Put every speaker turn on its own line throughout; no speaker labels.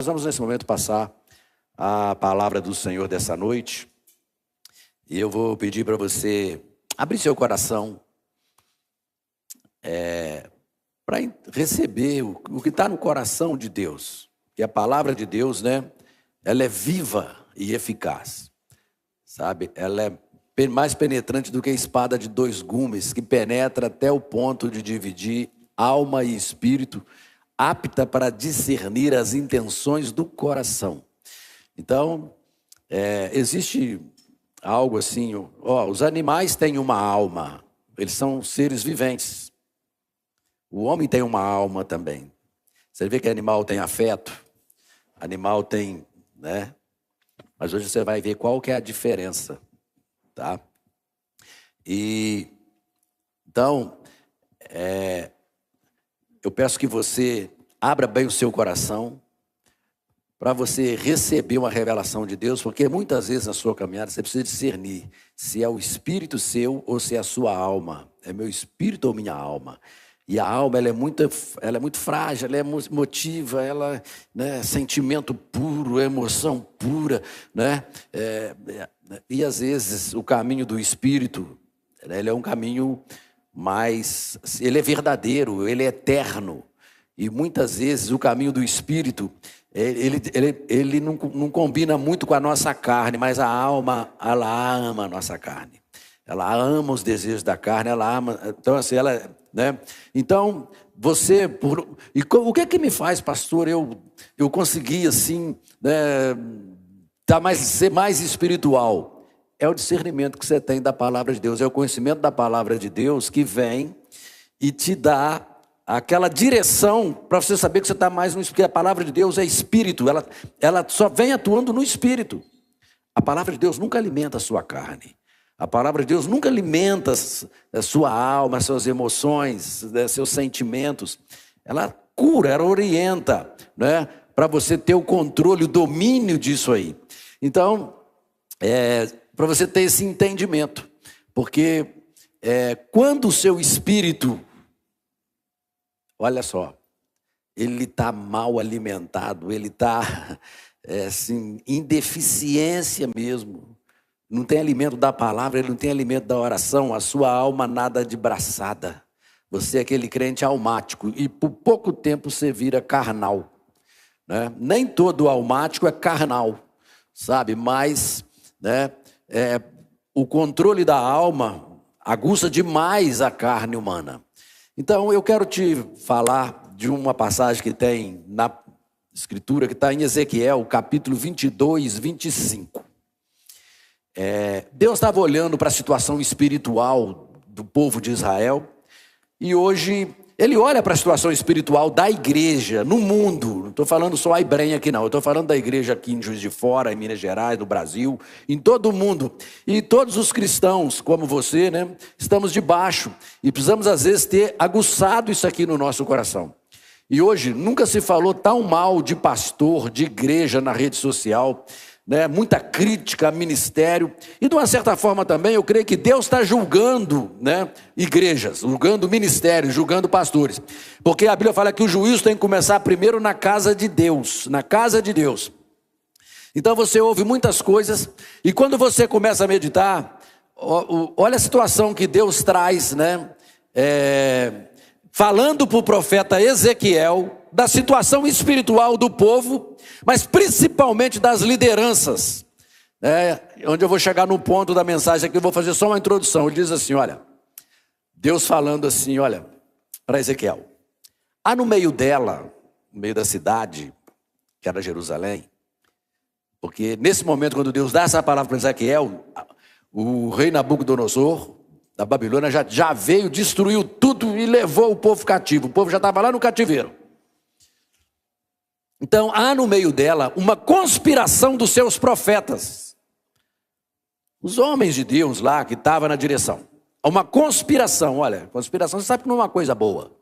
Nós vamos nesse momento passar a palavra do Senhor dessa noite. E eu vou pedir para você abrir seu coração para receber o que está no coração de Deus. Que a palavra de Deus, ela é viva e eficaz. Sabe? Ela é mais penetrante do que a espada de dois gumes, que penetra até o ponto de dividir alma e espírito, apta para discernir as intenções do coração. Então, existe algo assim, os animais têm uma alma, eles são seres viventes. O homem tem uma alma também. Você vê que animal tem afeto, animal tem, Mas hoje você vai ver qual que é a diferença, tá? Então, eu peço que você abra bem o seu coração para você receber uma revelação de Deus, porque muitas vezes na sua caminhada você precisa discernir se é o espírito seu ou se é a sua alma. É meu espírito ou minha alma? E a alma, ela é muito frágil, ela é emotiva, ela é sentimento puro, emoção pura, E às vezes o caminho do espírito, ele é um caminho mais, ele é verdadeiro, ele é eterno. E muitas vezes o caminho do espírito, ele não combina muito com a nossa carne, mas a alma, ela ama a nossa carne. Ela ama os desejos da carne, ela ama. Então, assim, Então, você. E o que é que me faz, pastor, eu conseguir, assim, ser mais espiritual? É o discernimento que você tem da palavra de Deus, é o conhecimento da palavra de Deus que vem e te dá aquela direção para você saber que você está mais no espírito, porque a palavra de Deus é espírito, ela só vem atuando no espírito. A palavra de Deus nunca alimenta a sua carne. A palavra de Deus nunca alimenta a sua alma, suas emoções, seus sentimentos. Ela cura, ela orienta, para você ter o controle, o domínio disso aí. Então, para você ter esse entendimento. Porque quando o seu espírito, olha só, ele está mal alimentado, ele está em deficiência mesmo. Não tem alimento da palavra, ele não tem alimento da oração, a sua alma nada de braçada. Você é aquele crente almático e por pouco tempo você vira carnal. Nem todo almático é carnal, sabe? Mas o controle da alma aguça demais a carne humana. Então eu quero te falar de uma passagem que tem na Escritura, que está em Ezequiel, capítulo 22, 25. Deus estava olhando para a situação espiritual do povo de Israel e hoje ele olha para a situação espiritual da igreja no mundo. Não estou falando só a Ibrenha aqui não, eu estou falando da igreja aqui em Juiz de Fora, em Minas Gerais, no Brasil, em todo o mundo. E todos os cristãos, como você, estamos debaixo e precisamos às vezes ter aguçado isso aqui no nosso coração. E hoje nunca se falou tão mal de pastor, de igreja na rede social, muita crítica a ministério, e de uma certa forma também eu creio que Deus está julgando igrejas, julgando ministérios, julgando pastores, porque a Bíblia fala que o juízo tem que começar primeiro na casa de Deus, Então você ouve muitas coisas, e quando você começa a meditar, olha a situação que Deus traz, falando para o profeta Ezequiel, da situação espiritual do povo, mas principalmente das lideranças. Onde eu vou chegar no ponto da mensagem aqui, eu vou fazer só uma introdução. Ele diz assim, olha, Deus falando assim, olha, para Ezequiel. Há no meio dela, no meio da cidade, que era Jerusalém, porque nesse momento, quando Deus dá essa palavra para Ezequiel, o rei Nabucodonosor, da Babilônia, já veio, destruiu tudo e levou o povo cativo. O povo já estava lá no cativeiro. Então, há no meio dela uma conspiração dos seus profetas. Os homens de Deus lá que estavam na direção. Uma conspiração, olha, conspiração você sabe que não é uma coisa boa.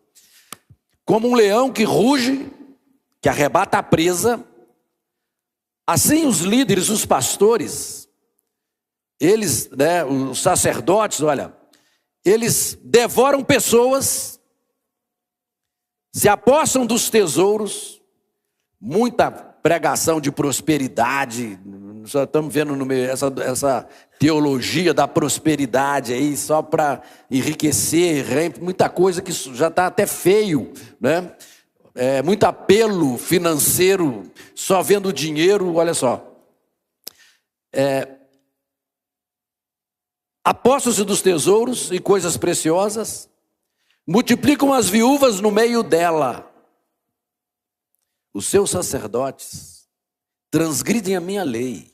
Como um leão que ruge, que arrebata a presa, assim os líderes, os pastores, eles, os sacerdotes, olha, eles devoram pessoas, se apossam dos tesouros, muita pregação de prosperidade, só estamos vendo no meio essa teologia da prosperidade aí, só para enriquecer, muita coisa que já está até feio, né? Muito apelo financeiro, só vendo dinheiro, olha só. Apostam-se dos tesouros e coisas preciosas, multiplicam as viúvas no meio dela. Os seus sacerdotes transgridem a minha lei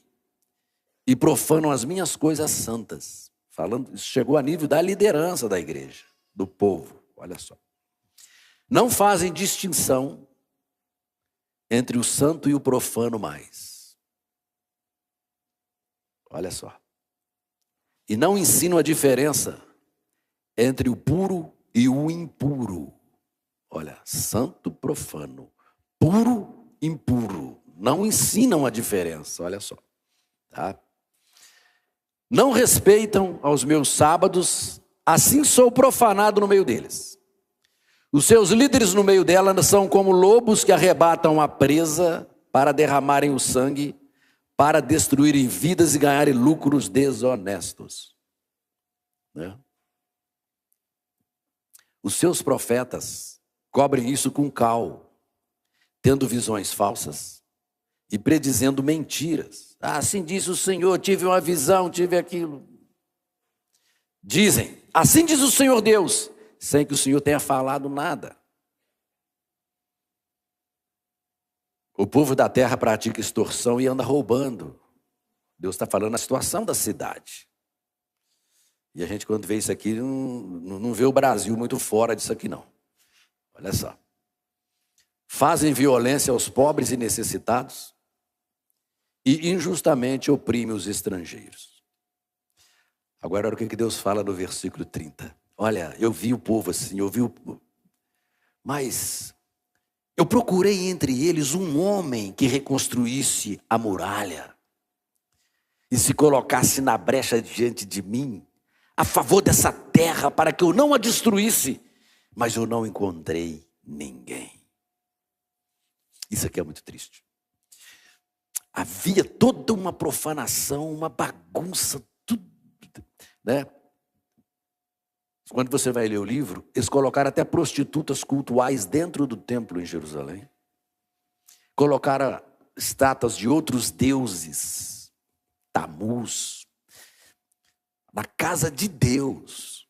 e profanam as minhas coisas santas. Falando, isso chegou a nível da liderança da igreja, do povo, olha só. Não fazem distinção entre o santo e o profano mais. Olha só. E não ensinam a diferença entre o puro e o impuro. Olha, santo, profano, puro, impuro. Não ensinam a diferença, olha só. Tá? Não respeitam aos meus sábados, assim sou profanado no meio deles. Os seus líderes no meio dela são como lobos que arrebatam a presa para derramarem o sangue, para destruírem vidas e ganharem lucros desonestos. Né? Os seus profetas cobrem isso com cal, tendo visões falsas e predizendo mentiras. Assim diz o Senhor, tive uma visão, tive aquilo. Dizem, assim diz o Senhor Deus, sem que o Senhor tenha falado nada. O povo da terra pratica extorsão e anda roubando. Deus está falando a situação da cidade. E a gente, quando vê isso aqui, não vê o Brasil muito fora disso aqui, não. Olha só. Fazem violência aos pobres e necessitados e injustamente oprimem os estrangeiros. Agora, olha o que Deus fala no versículo 30. Olha, eu vi o povo assim, mas eu procurei entre eles um homem que reconstruísse a muralha e se colocasse na brecha diante de mim, a favor dessa terra, para que eu não a destruísse, mas eu não encontrei ninguém. Isso aqui é muito triste. Havia toda uma profanação, uma bagunça, tudo, né? Quando você vai ler o livro, eles colocaram até prostitutas cultuais dentro do templo em Jerusalém. Colocaram estátuas de outros deuses, Tamuz, na casa de Deus.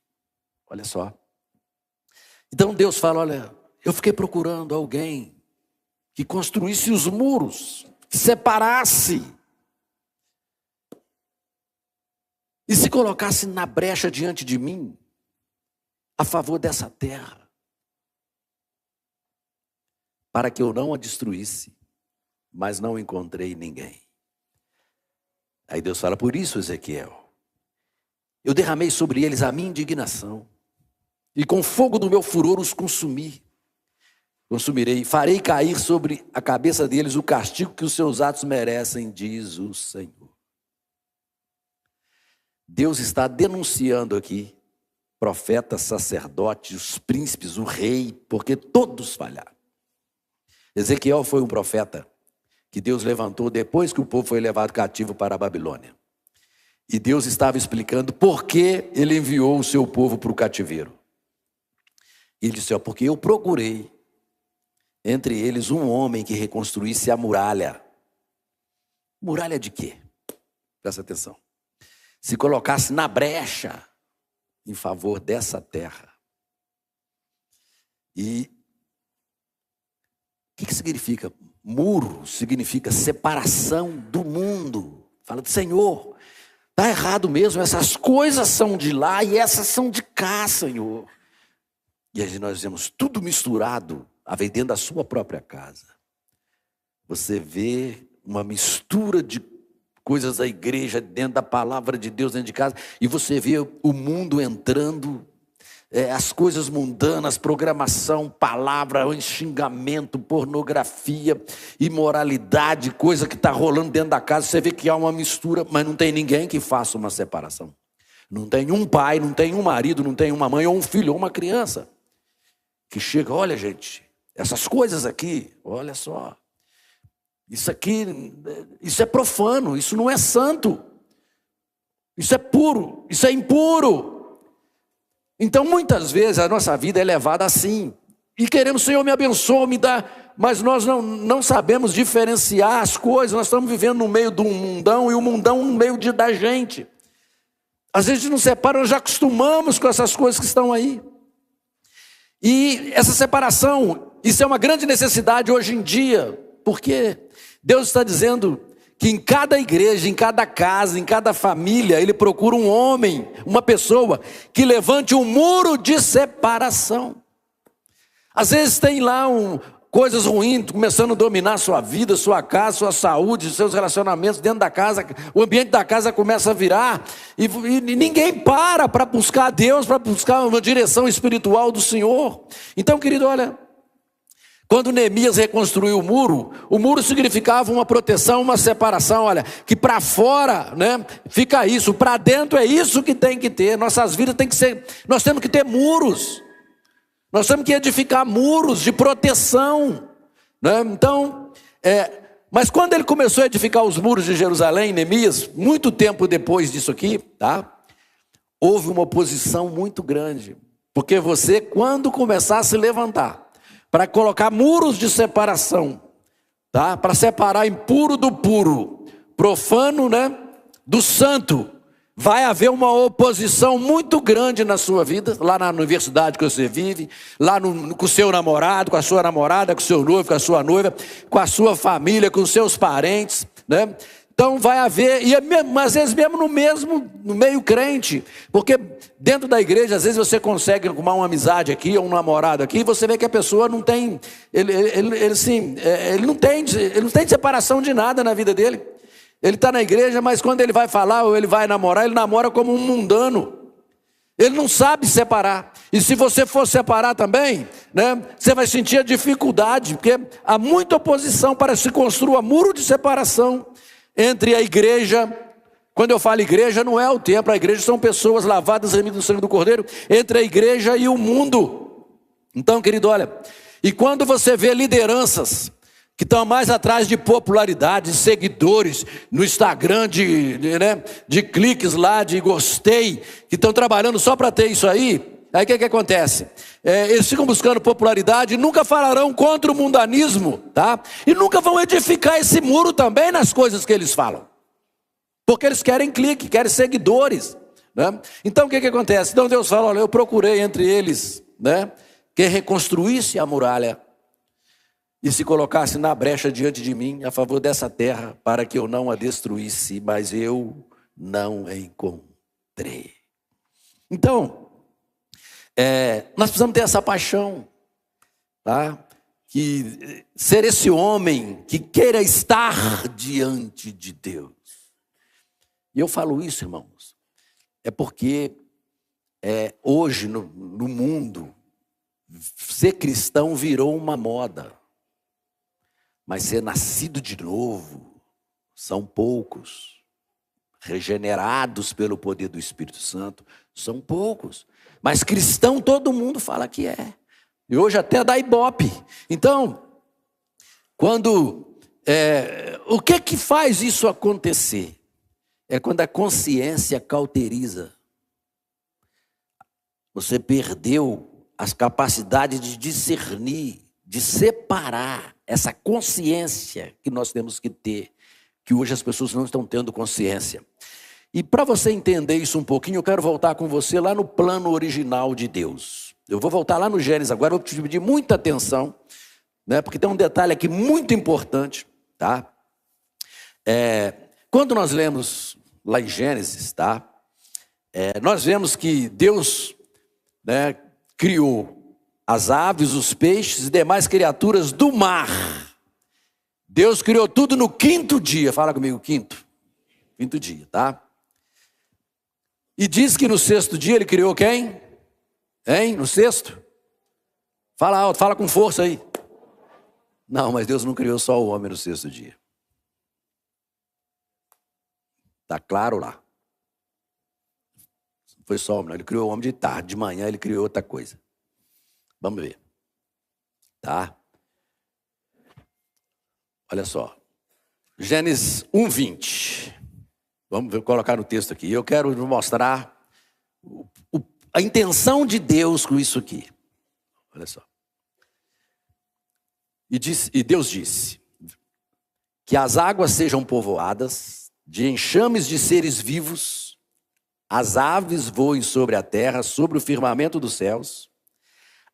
Olha só. Então Deus fala, olha, eu fiquei procurando alguém que construísse os muros, que separasse e se colocasse na brecha diante de mim, a favor dessa terra, para que eu não a destruísse, mas não encontrei ninguém. Aí Deus fala, por isso, Ezequiel, eu derramei sobre eles a minha indignação, e com fogo do meu furor os consumirei, farei cair sobre a cabeça deles o castigo que os seus atos merecem, diz o Senhor. Deus está denunciando aqui profetas, sacerdotes, os príncipes, o rei, porque todos falharam. Ezequiel foi um profeta que Deus levantou depois que o povo foi levado cativo para a Babilônia. E Deus estava explicando por que ele enviou o seu povo para o cativeiro. E ele disse, porque eu procurei entre eles um homem que reconstruísse a muralha. Muralha de quê? Presta atenção. Se colocasse na brecha em favor dessa terra. E o que significa? Muro significa separação do mundo. Fala do Senhor, está errado mesmo, essas coisas são de lá e essas são de cá, Senhor. E aí nós vemos tudo misturado, a ver dentro da sua própria casa. Você vê uma mistura de coisas da igreja dentro da palavra de Deus dentro de casa, e você vê o mundo entrando, as coisas mundanas, programação, palavra, xingamento, pornografia, imoralidade, coisa que está rolando dentro da casa. Você vê que há uma mistura, mas não tem ninguém que faça uma separação. Não tem um pai, não tem um marido, não tem uma mãe, ou um filho, ou uma criança, que chega, olha gente, essas coisas aqui, olha só. Isso aqui, isso é profano, isso não é santo. Isso é puro, isso é impuro. Então, muitas vezes, a nossa vida é levada assim. E queremos, Senhor, me abençoa, me dá. Mas nós não sabemos diferenciar as coisas. Nós estamos vivendo no meio de um mundão e o mundão no meio da gente. Às vezes a gente não separa, nós já acostumamos com essas coisas que estão aí. E essa separação, isso é uma grande necessidade hoje em dia. Porque Deus está dizendo que em cada igreja, em cada casa, em cada família, Ele procura um homem, uma pessoa que levante um muro de separação. Às vezes tem lá coisas ruins começando a dominar sua vida, sua casa, sua saúde, seus relacionamentos dentro da casa. O ambiente da casa começa a virar e ninguém para buscar Deus, para buscar uma direção espiritual do Senhor. Então, querido, olha, quando Neemias reconstruiu o muro significava uma proteção, uma separação. Olha, que para fora, né, fica isso, para dentro é isso que tem que ter. Nossas vidas tem que ser, nós temos que ter muros. Nós temos que edificar muros de proteção, né? Então, mas quando ele começou a edificar os muros de Jerusalém, Neemias, muito tempo depois disso aqui, tá? Houve uma oposição muito grande. Porque você, quando começar a se levantar, para colocar muros de separação, tá? Para separar impuro do puro, profano, né, do santo, vai haver uma oposição muito grande na sua vida, lá na universidade que você vive, lá com o seu namorado, com a sua namorada, com o seu noivo, com a sua noiva, com a sua família, com os seus parentes, né? Então vai haver, e às vezes mesmo no meio crente, porque dentro da igreja, às vezes você consegue arrumar uma amizade aqui, ou um namorado aqui, e você vê que a pessoa não tem, ele não tem separação de nada na vida dele. Ele está na igreja, mas quando ele vai falar ou ele vai namorar, ele namora como um mundano. Ele não sabe separar. E se você for separar também, né, você vai sentir a dificuldade, porque há muita oposição para se construir um muro de separação entre a igreja. Quando eu falo igreja, não é o templo, a igreja são pessoas lavadas, remidas no sangue do Cordeiro, entre a igreja e o mundo. Então, querido, olha, e quando você vê lideranças que estão mais atrás de popularidade, de seguidores no Instagram, de cliques lá, de gostei, que estão trabalhando só para ter isso aí o que acontece? Eles ficam buscando popularidade e nunca falarão contra o mundanismo, tá? E nunca vão edificar esse muro também nas coisas que eles falam. Porque eles querem clique, querem seguidores, né? Então o que acontece? Então Deus fala, olha, eu procurei entre eles, né, que reconstruísse a muralha e se colocasse na brecha diante de mim, a favor dessa terra, para que eu não a destruísse, mas eu não a encontrei. Então, nós precisamos ter essa paixão, tá? Que ser esse homem que queira estar diante de Deus. E eu falo isso, irmãos, porque hoje no mundo, ser cristão virou uma moda. Mas ser nascido de novo são poucos. Regenerados pelo poder do Espírito Santo são poucos. Mas cristão todo mundo fala que é. E hoje até dá ibope. Então, o que faz isso acontecer? É quando a consciência cauteriza. Você perdeu as capacidades de discernir, de separar essa consciência que nós temos que ter, que hoje as pessoas não estão tendo consciência. E para você entender isso um pouquinho, eu quero voltar com você lá no plano original de Deus. Eu vou voltar lá no Gênesis agora, vou te pedir muita atenção, né, porque tem um detalhe aqui muito importante, tá? Quando nós lemos lá em Gênesis, tá? Nós vemos que Deus, né, criou as aves, os peixes e demais criaturas do mar. Deus criou tudo no quinto dia. Fala comigo, quinto dia, tá? E diz que no sexto dia ele criou quem? Hein? No sexto? Fala alto, fala com força aí. Não, mas Deus não criou só o homem no sexto dia. Tá claro lá. Não foi só o homem, ele criou o homem de tarde, de manhã ele criou outra coisa. Vamos ver. Tá? Olha só. Gênesis 1:20. Vamos colocar no texto aqui. Eu quero mostrar a intenção de Deus com isso aqui. Olha só. E Deus disse: que as águas sejam povoadas de enxames de seres vivos, as aves voem sobre a terra, sobre o firmamento dos céus.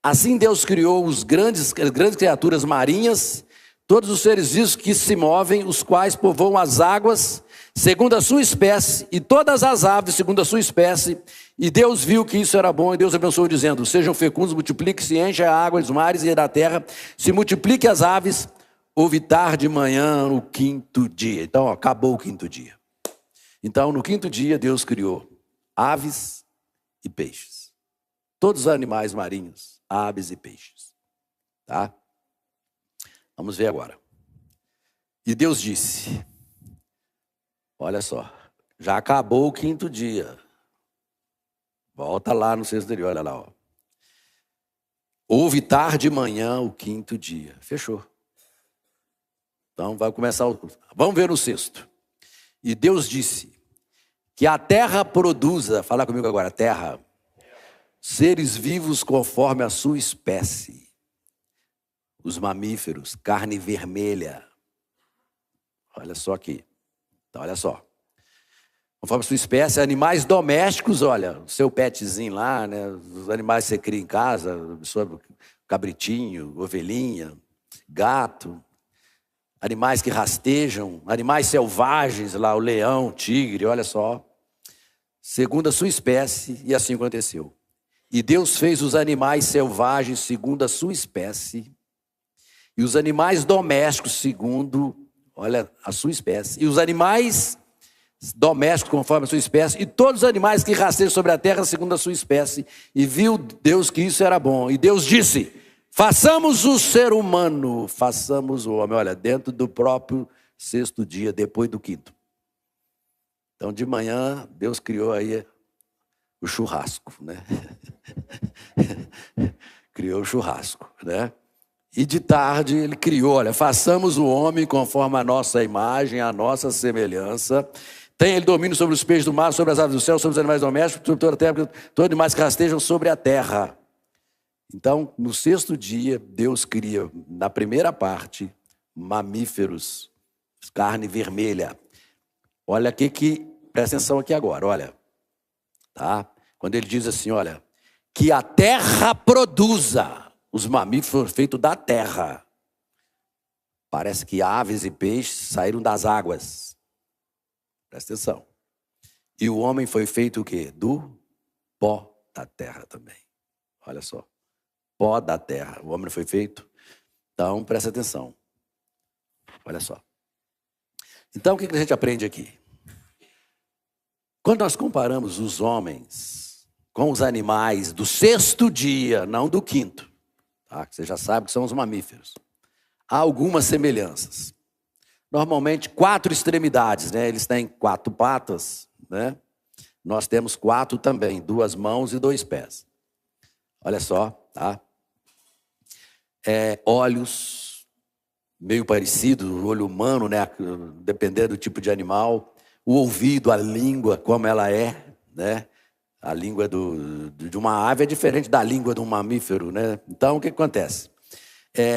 Assim Deus criou as grandes criaturas marinhas, todos os seres vivos que se movem, os quais povoam as águas, segundo a sua espécie, e todas as aves, segundo a sua espécie. E Deus viu que isso era bom, e Deus abençoou, dizendo: sejam fecundos, multipliquem-se, enchem a água dos mares e da terra, se multipliquem as aves. Houve tarde de manhã no quinto dia. Então, acabou o quinto dia. Então, no quinto dia, Deus criou aves e peixes. Todos os animais marinhos, aves e peixes. Tá? Vamos ver agora. E Deus disse: olha só, já acabou o quinto dia. Volta lá no sexto dia, olha lá. Ó. Houve tarde de manhã o quinto dia. Fechou. Então vai começar, vamos ver no sexto. E Deus disse que a terra produza, fala comigo agora, terra, seres vivos conforme a sua espécie. Os mamíferos, carne vermelha. Olha só aqui. Então, olha só. Conforme a sua espécie, animais domésticos, olha, o seu petzinho lá, né? Os animais que você cria em casa, cabritinho, ovelhinha, gato. Animais que rastejam, animais selvagens, lá o leão, o tigre, olha só. Segundo a sua espécie, e assim aconteceu. E Deus fez os animais selvagens segundo a sua espécie, e os animais domésticos segundo, olha, a sua espécie. E os animais domésticos conforme a sua espécie, e todos os animais que rastejam sobre a terra segundo a sua espécie. E viu Deus que isso era bom. E Deus disse: façamos o ser humano, façamos o homem, olha, dentro do próprio sexto dia, depois do quinto. Então, de manhã, Deus criou aí o churrasco, né? Criou o churrasco, né? E de tarde ele criou, olha, façamos o homem conforme a nossa imagem, a nossa semelhança. Tem ele domínio sobre os peixes do mar, sobre as aves do céu, sobre os animais domésticos, sobre toda a terra, todos os animais que rastejam sobre a terra. Então, no sexto dia, Deus cria, na primeira parte, mamíferos, carne vermelha. Olha aqui presta atenção aqui agora, olha. Tá? Quando ele diz assim, olha, que a terra produza, os mamíferos foram feitos da terra. Parece que aves e peixes saíram das águas. Presta atenção. E o homem foi feito o quê? Do pó da terra também. Olha só. Pó da terra. O homem foi feito. Então, presta atenção. Olha só. Então, o que a gente aprende aqui? Quando nós comparamos os homens com os animais do sexto dia, não do quinto, tá? Você já sabe que são os mamíferos. Há algumas semelhanças. Normalmente, 4 extremidades, né? Eles têm 4 patas, né? Nós temos 4 também, 2 mãos e 2 pés. Olha só, tá? Olhos, meio parecido, o olho humano, né? Dependendo do tipo de animal. O ouvido, a língua, como ela é, né? A língua de uma ave é diferente da língua de um mamífero, né? Então, o que acontece?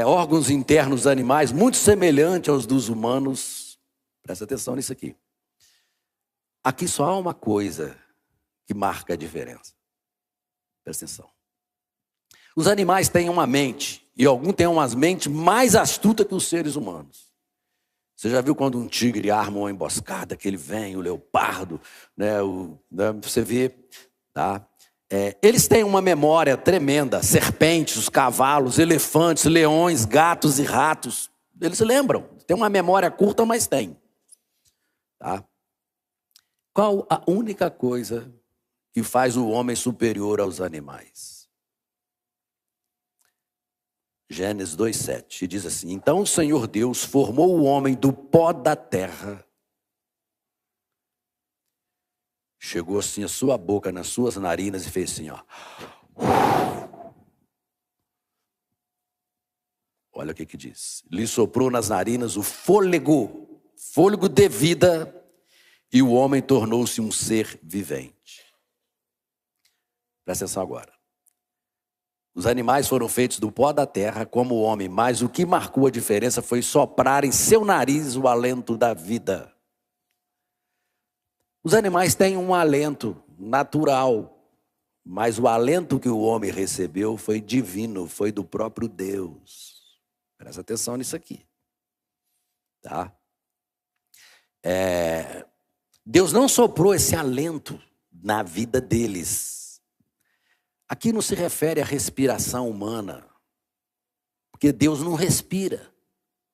Órgãos internos dos animais, muito semelhante aos dos humanos. Presta atenção nisso aqui. Aqui só há uma coisa que marca a diferença. Presta atenção. Os animais têm uma mente, e alguns têm umas mentes mais astutas que os seres humanos. Você já viu quando um tigre arma uma emboscada, que ele vem, o leopardo, né? Você vê, tá? Eles têm uma memória tremenda, serpentes, os cavalos, elefantes, leões, gatos e ratos. Eles se lembram, tem uma memória curta, mas tem. Tá? Qual a única coisa que faz o homem superior aos animais? Gênesis 2:7 diz assim: então o Senhor Deus formou o homem do pó da terra. Chegou assim a sua boca nas suas narinas e fez assim, ó. Olha o que diz. Lhe soprou nas narinas o fôlego fôlego de vida, e o homem tornou-se um ser vivente. Presta atenção agora. Os animais foram feitos do pó da terra como o homem, mas o que marcou a diferença foi soprar em seu nariz o alento da vida. Os animais têm um alento natural, mas o alento que o homem recebeu foi divino, foi do próprio Deus. Presta atenção nisso aqui. Tá? Deus não soprou esse alento na vida deles. Aqui não se refere à respiração humana, porque Deus não respira.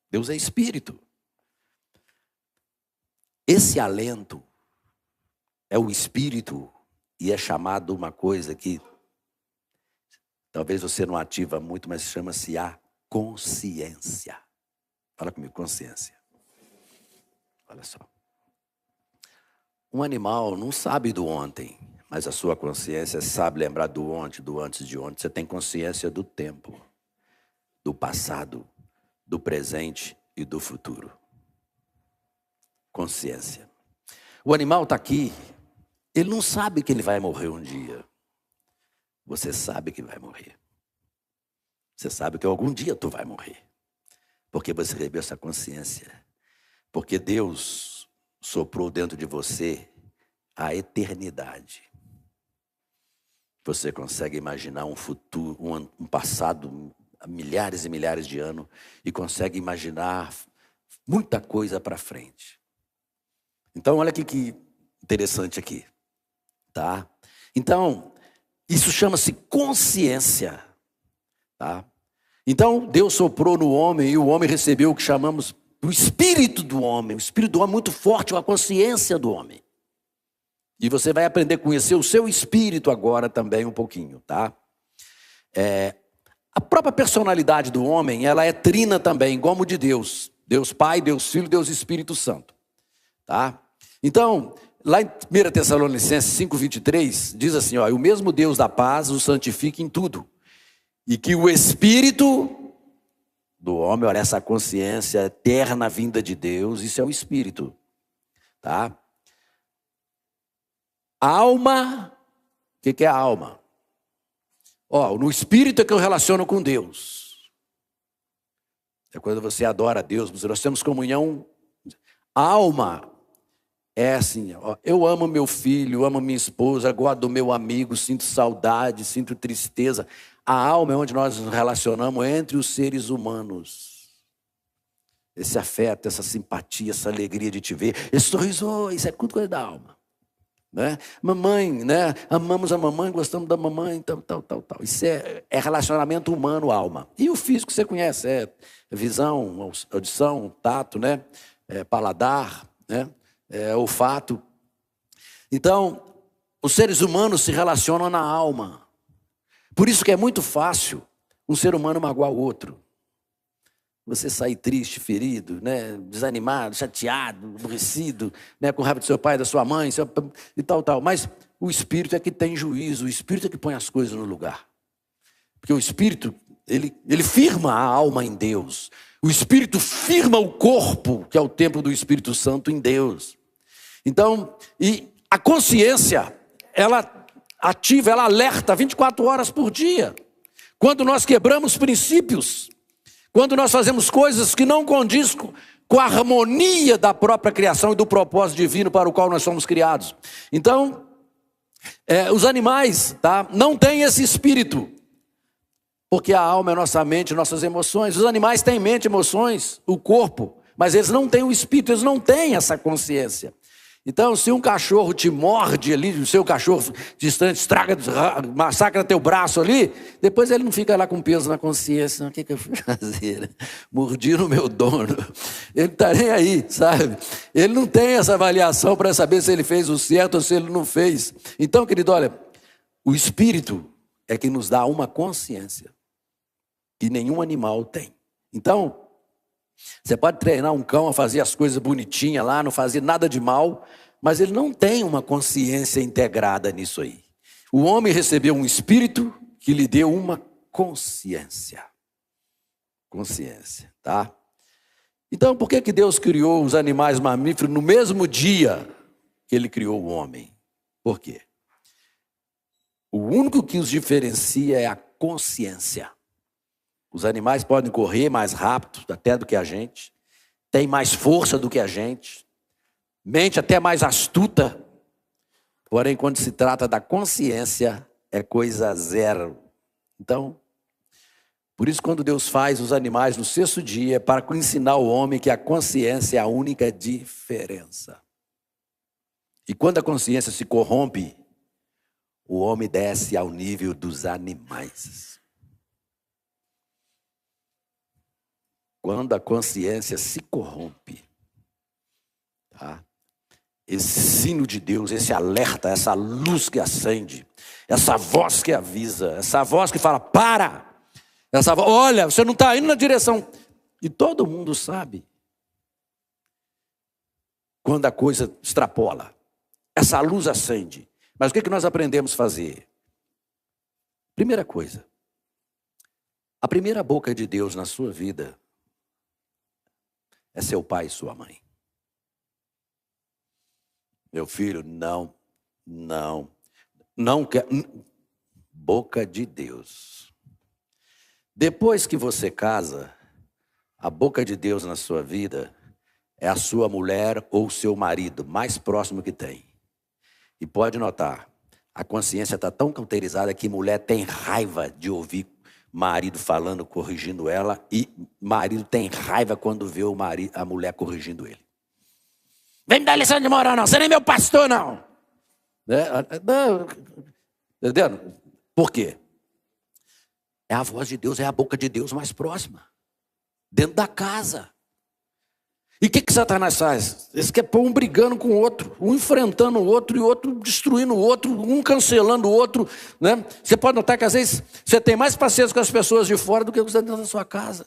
Deus é espírito. Esse alento é o espírito e é chamado uma coisa que talvez você não ativa muito, mas chama-se a consciência. Fala comigo, consciência. Olha só. Um animal não sabe do ontem, mas a sua consciência sabe lembrar do ontem, do antes de ontem. Você tem consciência do tempo, do passado, do presente e do futuro. Consciência. O animal está aqui, ele não sabe que ele vai morrer um dia. Você sabe que vai morrer. Você sabe que algum dia tu vai morrer. Porque você recebeu essa consciência. Porque Deus soprou dentro de você a eternidade. Você consegue imaginar um futuro, um passado há milhares e milhares de anos e consegue imaginar muita coisa para frente. Então, olha que interessante aqui, tá? Então, isso chama-se consciência, tá? Então, Deus soprou no homem e o homem recebeu o que chamamos do espírito do homem. O espírito do homem é muito forte, a consciência do homem. E você vai aprender a conhecer o seu espírito agora também um pouquinho, tá? A própria personalidade do homem, ela é trina também, como de Deus. Deus Pai, Deus Filho, Deus Espírito Santo, tá? Então, lá em 1 Tessalonicenses 5:23, diz assim, ó, o mesmo Deus da paz o santifique em tudo, e que o espírito do homem, olha essa consciência eterna vinda de Deus, isso é o espírito, tá? A alma, o que é a alma? Ó, no espírito é que eu relaciono com Deus. É quando você adora a Deus, nós temos comunhão. A alma é assim, ó, eu amo meu filho, amo minha esposa, gosto do meu amigo, sinto saudade, sinto tristeza. A alma é onde nós nos relacionamos entre os seres humanos. Esse afeto, essa simpatia, essa alegria de te ver, esse sorriso, isso é tudo coisa da alma. Né? Mamãe, né? Amamos a mamãe, gostamos da mamãe, tal. Isso é relacionamento humano, alma. E o físico você conhece, é visão, audição, tato, né? Paladar, né? Olfato. Então, os seres humanos se relacionam na alma. Por isso que é muito fácil um ser humano magoar o outro. Você sair triste, ferido, né? Desanimado, chateado, aborrecido, né? Com raiva do seu pai, da sua mãe, e tal. Mas o Espírito é que tem juízo, o Espírito é que põe as coisas no lugar. Porque o Espírito, ele firma a alma em Deus. O Espírito firma o corpo, que é o templo do Espírito Santo, em Deus. Então, e a consciência, ela ativa, ela alerta 24 horas por dia. Quando nós quebramos princípios, quando nós fazemos coisas que não condiz com a harmonia da própria criação e do propósito divino para o qual nós somos criados. Então, os animais, tá, não têm esse espírito, porque a alma é nossa mente, nossas emoções. Os animais têm mente, emoções, o corpo, mas eles não têm o espírito, eles não têm essa consciência. Então, se um cachorro te morde ali, o seu cachorro distante estraga, massacra teu braço ali, depois ele não fica lá com peso na consciência. O que eu fui fazer? Mordi no meu dono. Ele está nem aí, sabe? Ele não tem essa avaliação para saber se ele fez o certo ou se ele não fez. Então, querido, olha, o Espírito é que nos dá uma consciência que nenhum animal tem. Então, você pode treinar um cão a fazer as coisas bonitinhas lá, não fazer nada de mal, mas ele não tem uma consciência integrada nisso aí. O homem recebeu um espírito que lhe deu uma consciência. Consciência, tá? Então, por que Deus criou os animais mamíferos no mesmo dia que Ele criou o homem? Por quê? O único que os diferencia é a consciência. Os animais podem correr mais rápido até do que a gente, têm mais força do que a gente, mente até mais astuta. Porém, quando se trata da consciência, é coisa zero. Então, por isso quando Deus faz os animais no sexto dia, é para ensinar o homem que a consciência é a única diferença. E quando a consciência se corrompe, o homem desce ao nível dos animais. Quando a consciência se corrompe, tá? Esse sino de Deus, esse alerta, essa luz que acende, essa voz que avisa, essa voz que fala, para! Essa voz, olha, você não está indo na direção. E todo mundo sabe quando a coisa extrapola. Essa luz acende. Mas o que nós aprendemos a fazer? Primeira coisa, a primeira boca de Deus na sua vida é seu pai e sua mãe. Meu filho, não quer. Boca de Deus. Depois que você casa, a boca de Deus na sua vida é a sua mulher ou o seu marido, mais próximo que tem. E pode notar, a consciência está tão cauterizada que mulher tem raiva de ouvir marido falando, corrigindo ela, e marido tem raiva quando vê a mulher corrigindo ele. Vem me dar lição de moral, não. Você nem é meu pastor, não. Entendeu? Por quê? É a voz de Deus, é a boca de Deus mais próxima. Dentro da casa. E o que Satanás faz? Ele quer pôr um brigando com o outro, um enfrentando o outro e o outro destruindo o outro, um cancelando o outro, né? Você pode notar que às vezes você tem mais paciência com as pessoas de fora do que você dentro da sua casa.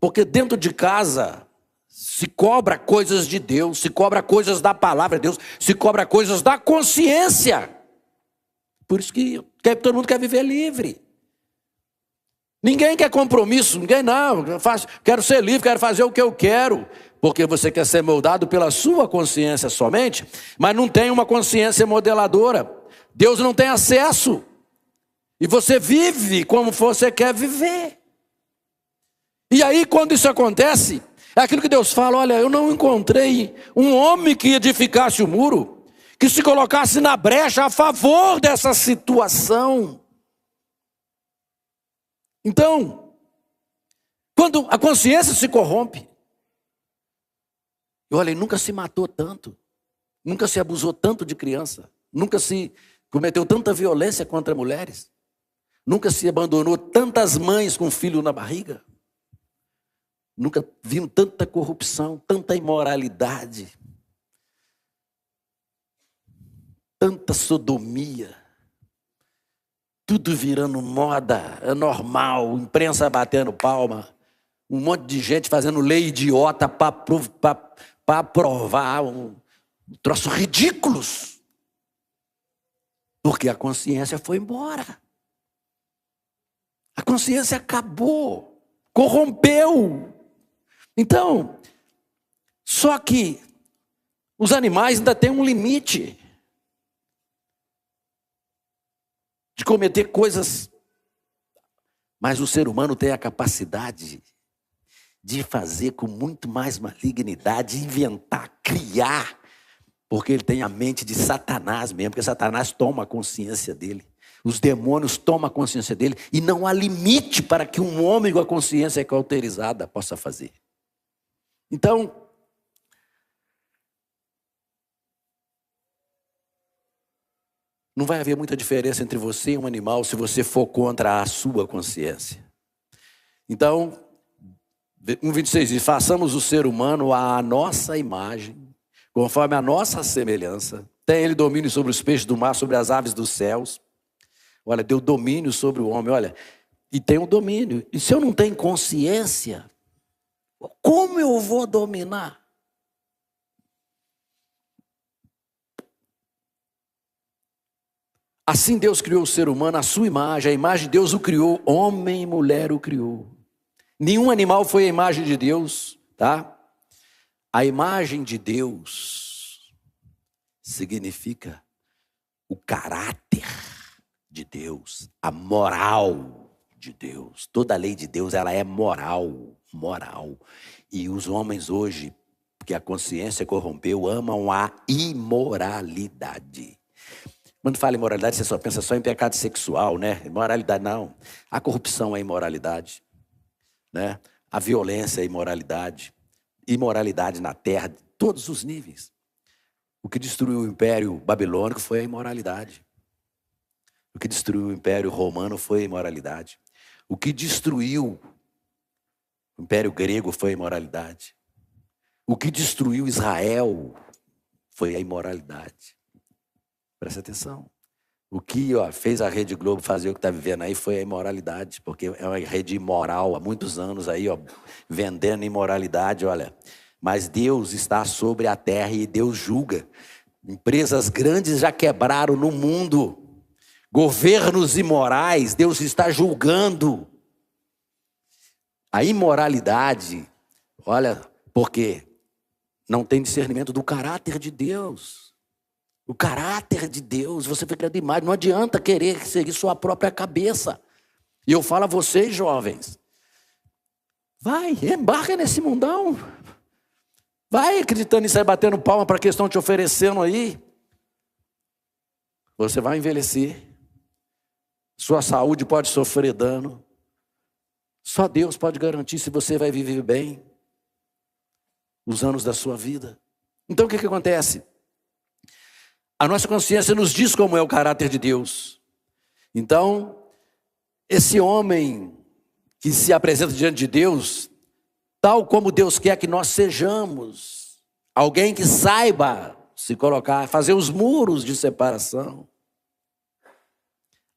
Porque dentro de casa se cobra coisas de Deus, se cobra coisas da palavra de Deus, se cobra coisas da consciência. Por isso que todo mundo quer viver livre. Ninguém quer compromisso, ninguém não, quero ser livre, quero fazer o que eu quero. Porque você quer ser moldado pela sua consciência somente, mas não tem uma consciência modeladora. Deus não tem acesso. E você vive como você quer viver. E aí quando isso acontece, é aquilo que Deus fala, olha, eu não encontrei um homem que edificasse o muro, que se colocasse na brecha a favor dessa situação. Então, quando a consciência se corrompe, olha, ele nunca se matou tanto, nunca se abusou tanto de criança, nunca se cometeu tanta violência contra mulheres, nunca se abandonou tantas mães com filho na barriga, nunca viu tanta corrupção, tanta imoralidade, tanta sodomia, tudo virando moda, é normal, imprensa batendo palma, um monte de gente fazendo lei idiota para aprovar um troço ridículos. Porque a consciência foi embora. A consciência acabou, corrompeu. Então, só que os animais ainda têm um limite de cometer coisas, mas o ser humano tem a capacidade de fazer com muito mais malignidade, inventar, criar, porque ele tem a mente de Satanás mesmo, porque Satanás toma a consciência dele, os demônios tomam a consciência dele, e não há limite para que um homem com a consciência cauterizada possa fazer. Então, não vai haver muita diferença entre você e um animal se você for contra a sua consciência. Então, 1,26 diz, façamos o ser humano à nossa imagem, conforme a nossa semelhança. Tem ele domínio sobre os peixes do mar, sobre as aves dos céus. Olha, deu domínio sobre o homem, olha, e tem um domínio. E se eu não tenho consciência, como eu vou dominar? Assim Deus criou o ser humano à sua imagem, a imagem de Deus o criou, homem e mulher o criou. Nenhum animal foi a imagem de Deus, tá? A imagem de Deus significa o caráter de Deus, a moral de Deus. Toda a lei de Deus, ela é moral. E os homens hoje, porque a consciência corrompeu, amam a imoralidade. Quando fala imoralidade, você só pensa só em pecado sexual, né? Imoralidade não. A corrupção é imoralidade, né? A violência é imoralidade. Imoralidade na terra, de todos os níveis. O que destruiu o Império Babilônico foi a imoralidade. O que destruiu o Império Romano foi a imoralidade. O que destruiu o Império Grego foi a imoralidade. O que destruiu Israel foi a imoralidade. Presta atenção. O que fez a Rede Globo fazer o que está vivendo aí foi a imoralidade, porque é uma rede imoral há muitos anos aí, vendendo imoralidade, olha. Mas Deus está sobre a terra e Deus julga. Empresas grandes já quebraram no mundo. Governos imorais, Deus está julgando. A imoralidade, olha, porque não tem discernimento do caráter de Deus. O caráter de Deus, você foi criado em imagem, não adianta querer seguir sua própria cabeça. E eu falo a vocês, jovens, vai, embarca nesse mundão. Vai acreditando nisso aí, batendo palma para que estão te oferecendo aí. Você vai envelhecer. Sua saúde pode sofrer dano. Só Deus pode garantir se você vai viver bem os anos da sua vida. Então o que acontece? A nossa consciência nos diz como é o caráter de Deus. Então, esse homem que se apresenta diante de Deus, tal como Deus quer que nós sejamos, alguém que saiba se colocar, fazer os muros de separação,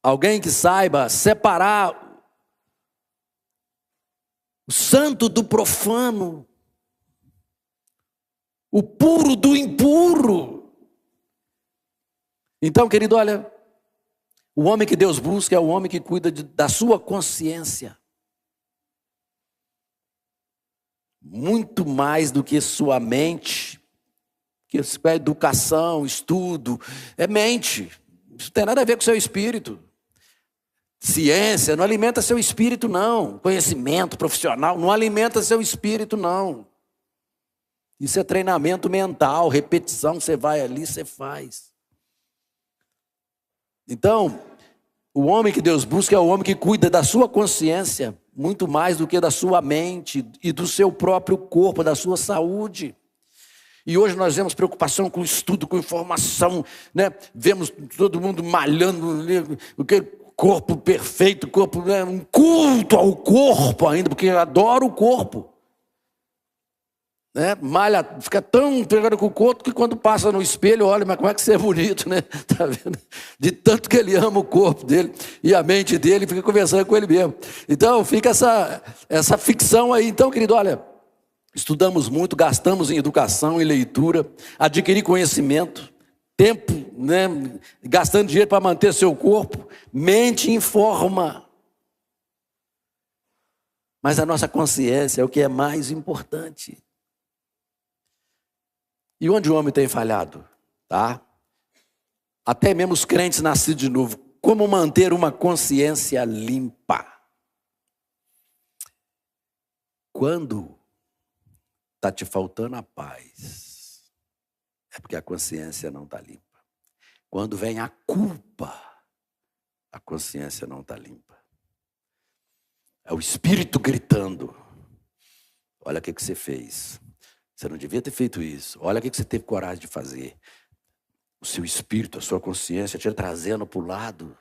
alguém que saiba separar o santo do profano, o puro do impuro. Então, querido, olha, o homem que Deus busca é o homem que cuida da sua consciência. Muito mais do que sua mente, que é educação, estudo, é mente. Isso não tem nada a ver com o seu espírito. Ciência não alimenta seu espírito, não. Conhecimento profissional não alimenta seu espírito, não. Isso é treinamento mental, repetição, você vai ali, você faz. Então, o homem que Deus busca é o homem que cuida da sua consciência, muito mais do que da sua mente e do seu próprio corpo, da sua saúde. E hoje nós vemos preocupação com estudo, com informação, né? Vemos todo mundo malhando, aquele corpo perfeito, corpo, né? Um culto ao corpo ainda, porque adora o corpo. Né? Malha, fica tão pegado com o corpo que quando passa no espelho, olha, mas como é que você é bonito, né? Tá vendo? De tanto que ele ama o corpo dele e a mente dele, fica conversando com ele mesmo. Então fica essa ficção aí. Então, querido, olha, estudamos muito, gastamos em educação, em leitura, adquirir conhecimento, tempo, né? Gastando dinheiro para manter seu corpo, mente informa. Mas a nossa consciência é o que é mais importante. E onde o homem tem falhado, tá? Até mesmo os crentes nascidos de novo. Como manter uma consciência limpa? Quando está te faltando a paz, é porque a consciência não está limpa. Quando vem a culpa, a consciência não está limpa. É o espírito gritando. Olha o que você fez. Você não devia ter feito isso. Olha o que você teve coragem de fazer. O seu espírito, a sua consciência te trazendo para o lado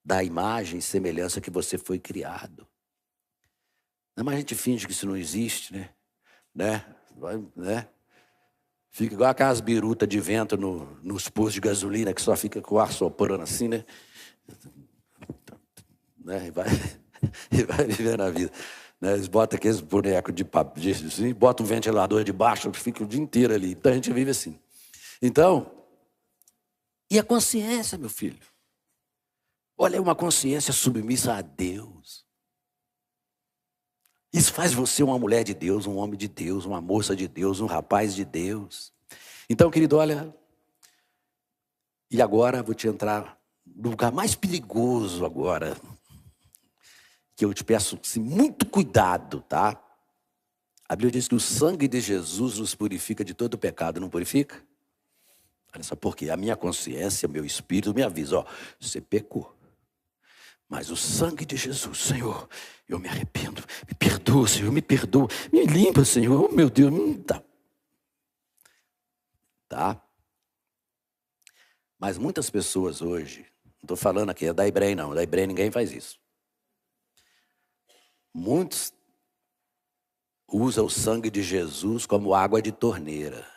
da imagem e semelhança que você foi criado. Mas a gente finge que isso não existe, né? Fica igual aquelas birutas de vento nos postos de gasolina, que só fica com o ar soprando assim, né? E vai vivendo a vida. Eles botam aqueles bonecos de papo, assim, botam um ventilador de baixo, fica o dia inteiro ali. Então a gente vive assim. Então, e a consciência, meu filho? Olha, uma consciência submissa a Deus. Isso faz você uma mulher de Deus, um homem de Deus, uma moça de Deus, um rapaz de Deus. Então, querido, olha, e agora vou te entrar no lugar mais perigoso agora, que eu te peço assim, muito cuidado, tá? A Bíblia diz que o sangue de Jesus nos purifica de todo pecado, não purifica? Olha só, porque a minha consciência, meu espírito me avisa, ó, você pecou. Mas o sangue de Jesus, Senhor, eu me arrependo, me perdoa, Senhor, me perdoa, me limpa, Senhor, oh, meu Deus, tá? Mas muitas pessoas hoje, não estou falando aqui, é da Ibrém não, da Ibrém ninguém faz isso. Muitos usam o sangue de Jesus como água de torneira.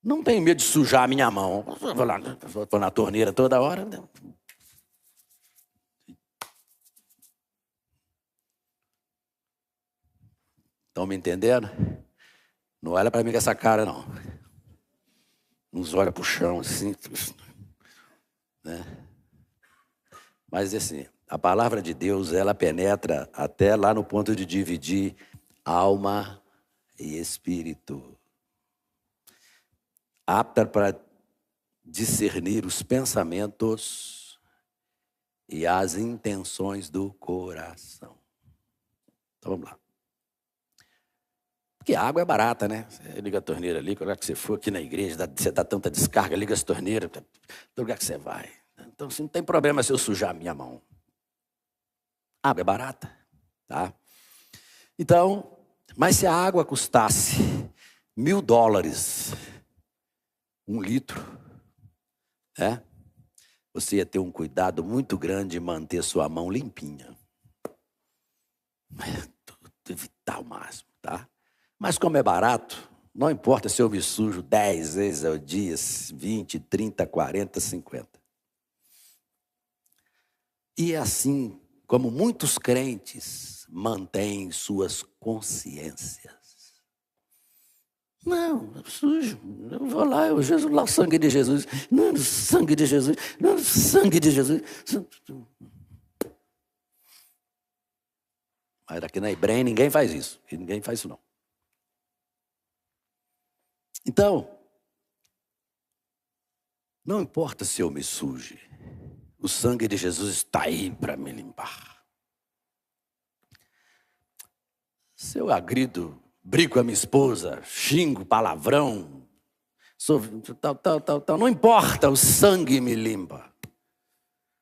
Não tenho medo de sujar a minha mão. Vou na torneira toda hora. Estão me entendendo? Não olha para mim com essa cara, não. Uns olham para o chão, assim. Né? Mas, assim, a palavra de Deus, ela penetra até lá no ponto de dividir alma e espírito. Apta para discernir os pensamentos e as intenções do coração. Então, vamos lá. Porque a água é barata, né? Você liga a torneira ali, quando você for aqui na igreja, você dá tanta descarga, liga as torneiras, todo lugar que você vai. Então, assim, não tem problema se eu sujar a minha mão. A água é barata, tá? Então, mas se a água custasse $1.000, 1 litro, né? Você ia ter um cuidado muito grande de manter sua mão limpinha. Evitar o máximo, tá? Mas como é barato, não importa se eu me sujo 10 vezes ao dia, 20, 30, 40, 50. E é assim como muitos crentes mantêm suas consciências. Não, eu sujo, eu vou lá, eu Jesus lá, o sangue de Jesus. Não, o sangue de Jesus, não, o sangue de Jesus. Mas aqui na Ibrém ninguém faz isso, ninguém faz isso não. Então, não importa se eu me suje, o sangue de Jesus está aí para me limpar. Se eu agrido, brigo com a minha esposa, xingo, palavrão, tal, não importa, o sangue me limpa.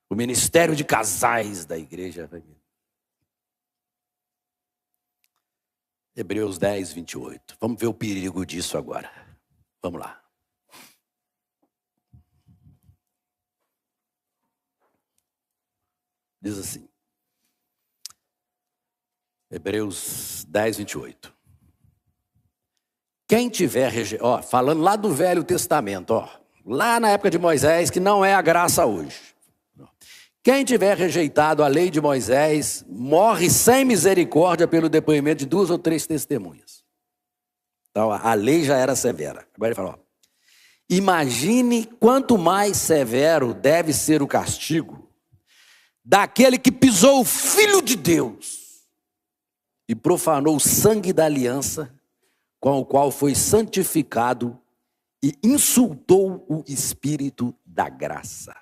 O ministério de casais da igreja vai me... Hebreus 10, 28. Vamos ver o perigo disso agora. Vamos lá. Diz assim. Hebreus 10, 28. Quem tiver rejeitado, falando lá do Velho Testamento, lá na época de Moisés, que não é a graça hoje. Quem tiver rejeitado a lei de Moisés, morre sem misericórdia pelo depoimento de 2 ou 3 testemunhas. Então, a lei já era severa. Agora ele fala, imagine quanto mais severo deve ser o castigo daquele que pisou o Filho de Deus e profanou o sangue da aliança com o qual foi santificado e insultou o Espírito da graça.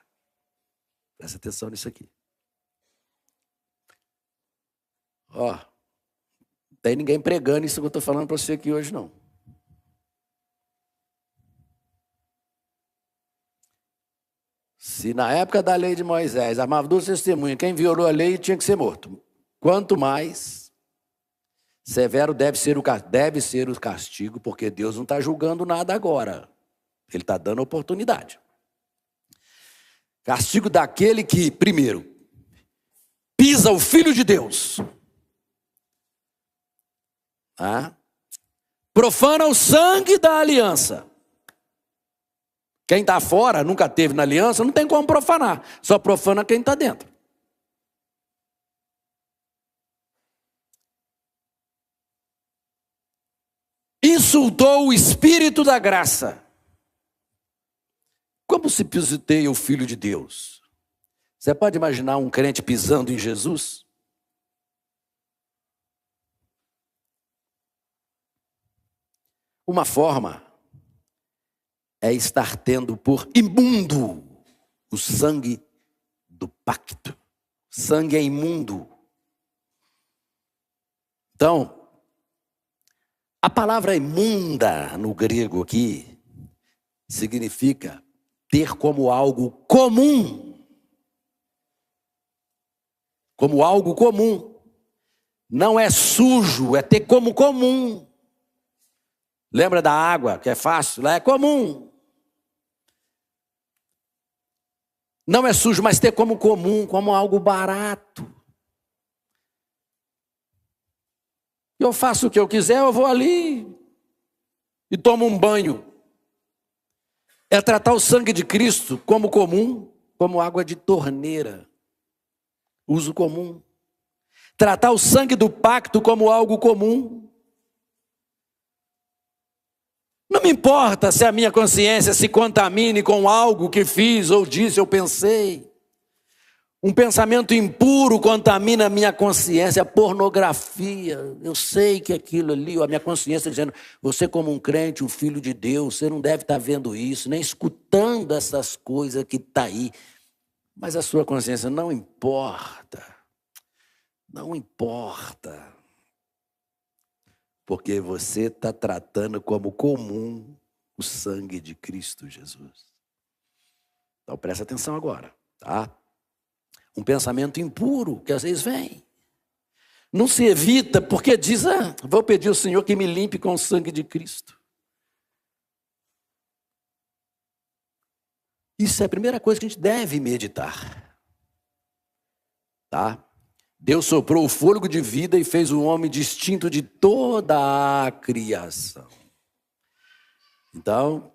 Presta atenção nisso aqui. Não tem ninguém pregando isso que eu estou falando para você aqui hoje, não. Se na época da lei de Moisés armava 2 testemunhas, quem violou a lei tinha que ser morto. Quanto mais severo deve ser o castigo, porque Deus não está julgando nada agora. Ele está dando oportunidade. Castigo daquele que, primeiro, pisa o Filho de Deus. Profana o sangue da aliança. Quem está fora, nunca teve na aliança, não tem como profanar. Só profana quem está dentro. Insultou o Espírito da graça. Como se pisoteia o Filho de Deus? Você pode imaginar um crente pisando em Jesus? Uma forma é estar tendo por imundo o sangue do pacto. Sangue é imundo. Então, a palavra imunda no grego aqui significa ter como algo comum. Como algo comum. Não é sujo, é ter como comum. Lembra da água, que é fácil? Lá é comum. Não é sujo, mas ter como comum, como algo barato. Eu faço o que eu quiser, eu vou ali e tomo um banho. É tratar o sangue de Cristo como comum, como água de torneira. Uso comum. Tratar o sangue do pacto como algo comum. Não me importa se a minha consciência se contamine com algo que fiz ou disse ou pensei. Um pensamento impuro contamina a minha consciência, a pornografia. Eu sei que aquilo ali, a minha consciência dizendo, você como um crente, um filho de Deus, você não deve estar vendo isso, nem escutando essas coisas que está aí. Mas a sua consciência não importa. Não importa. Porque você está tratando como comum o sangue de Cristo Jesus. Então presta atenção agora, tá? Um pensamento impuro que às vezes vem. Não se evita porque diz, vou pedir ao Senhor que me limpe com o sangue de Cristo. Isso é a primeira coisa que a gente deve meditar. Tá? Deus soprou o fôlego de vida e fez o homem distinto de toda a criação. Então,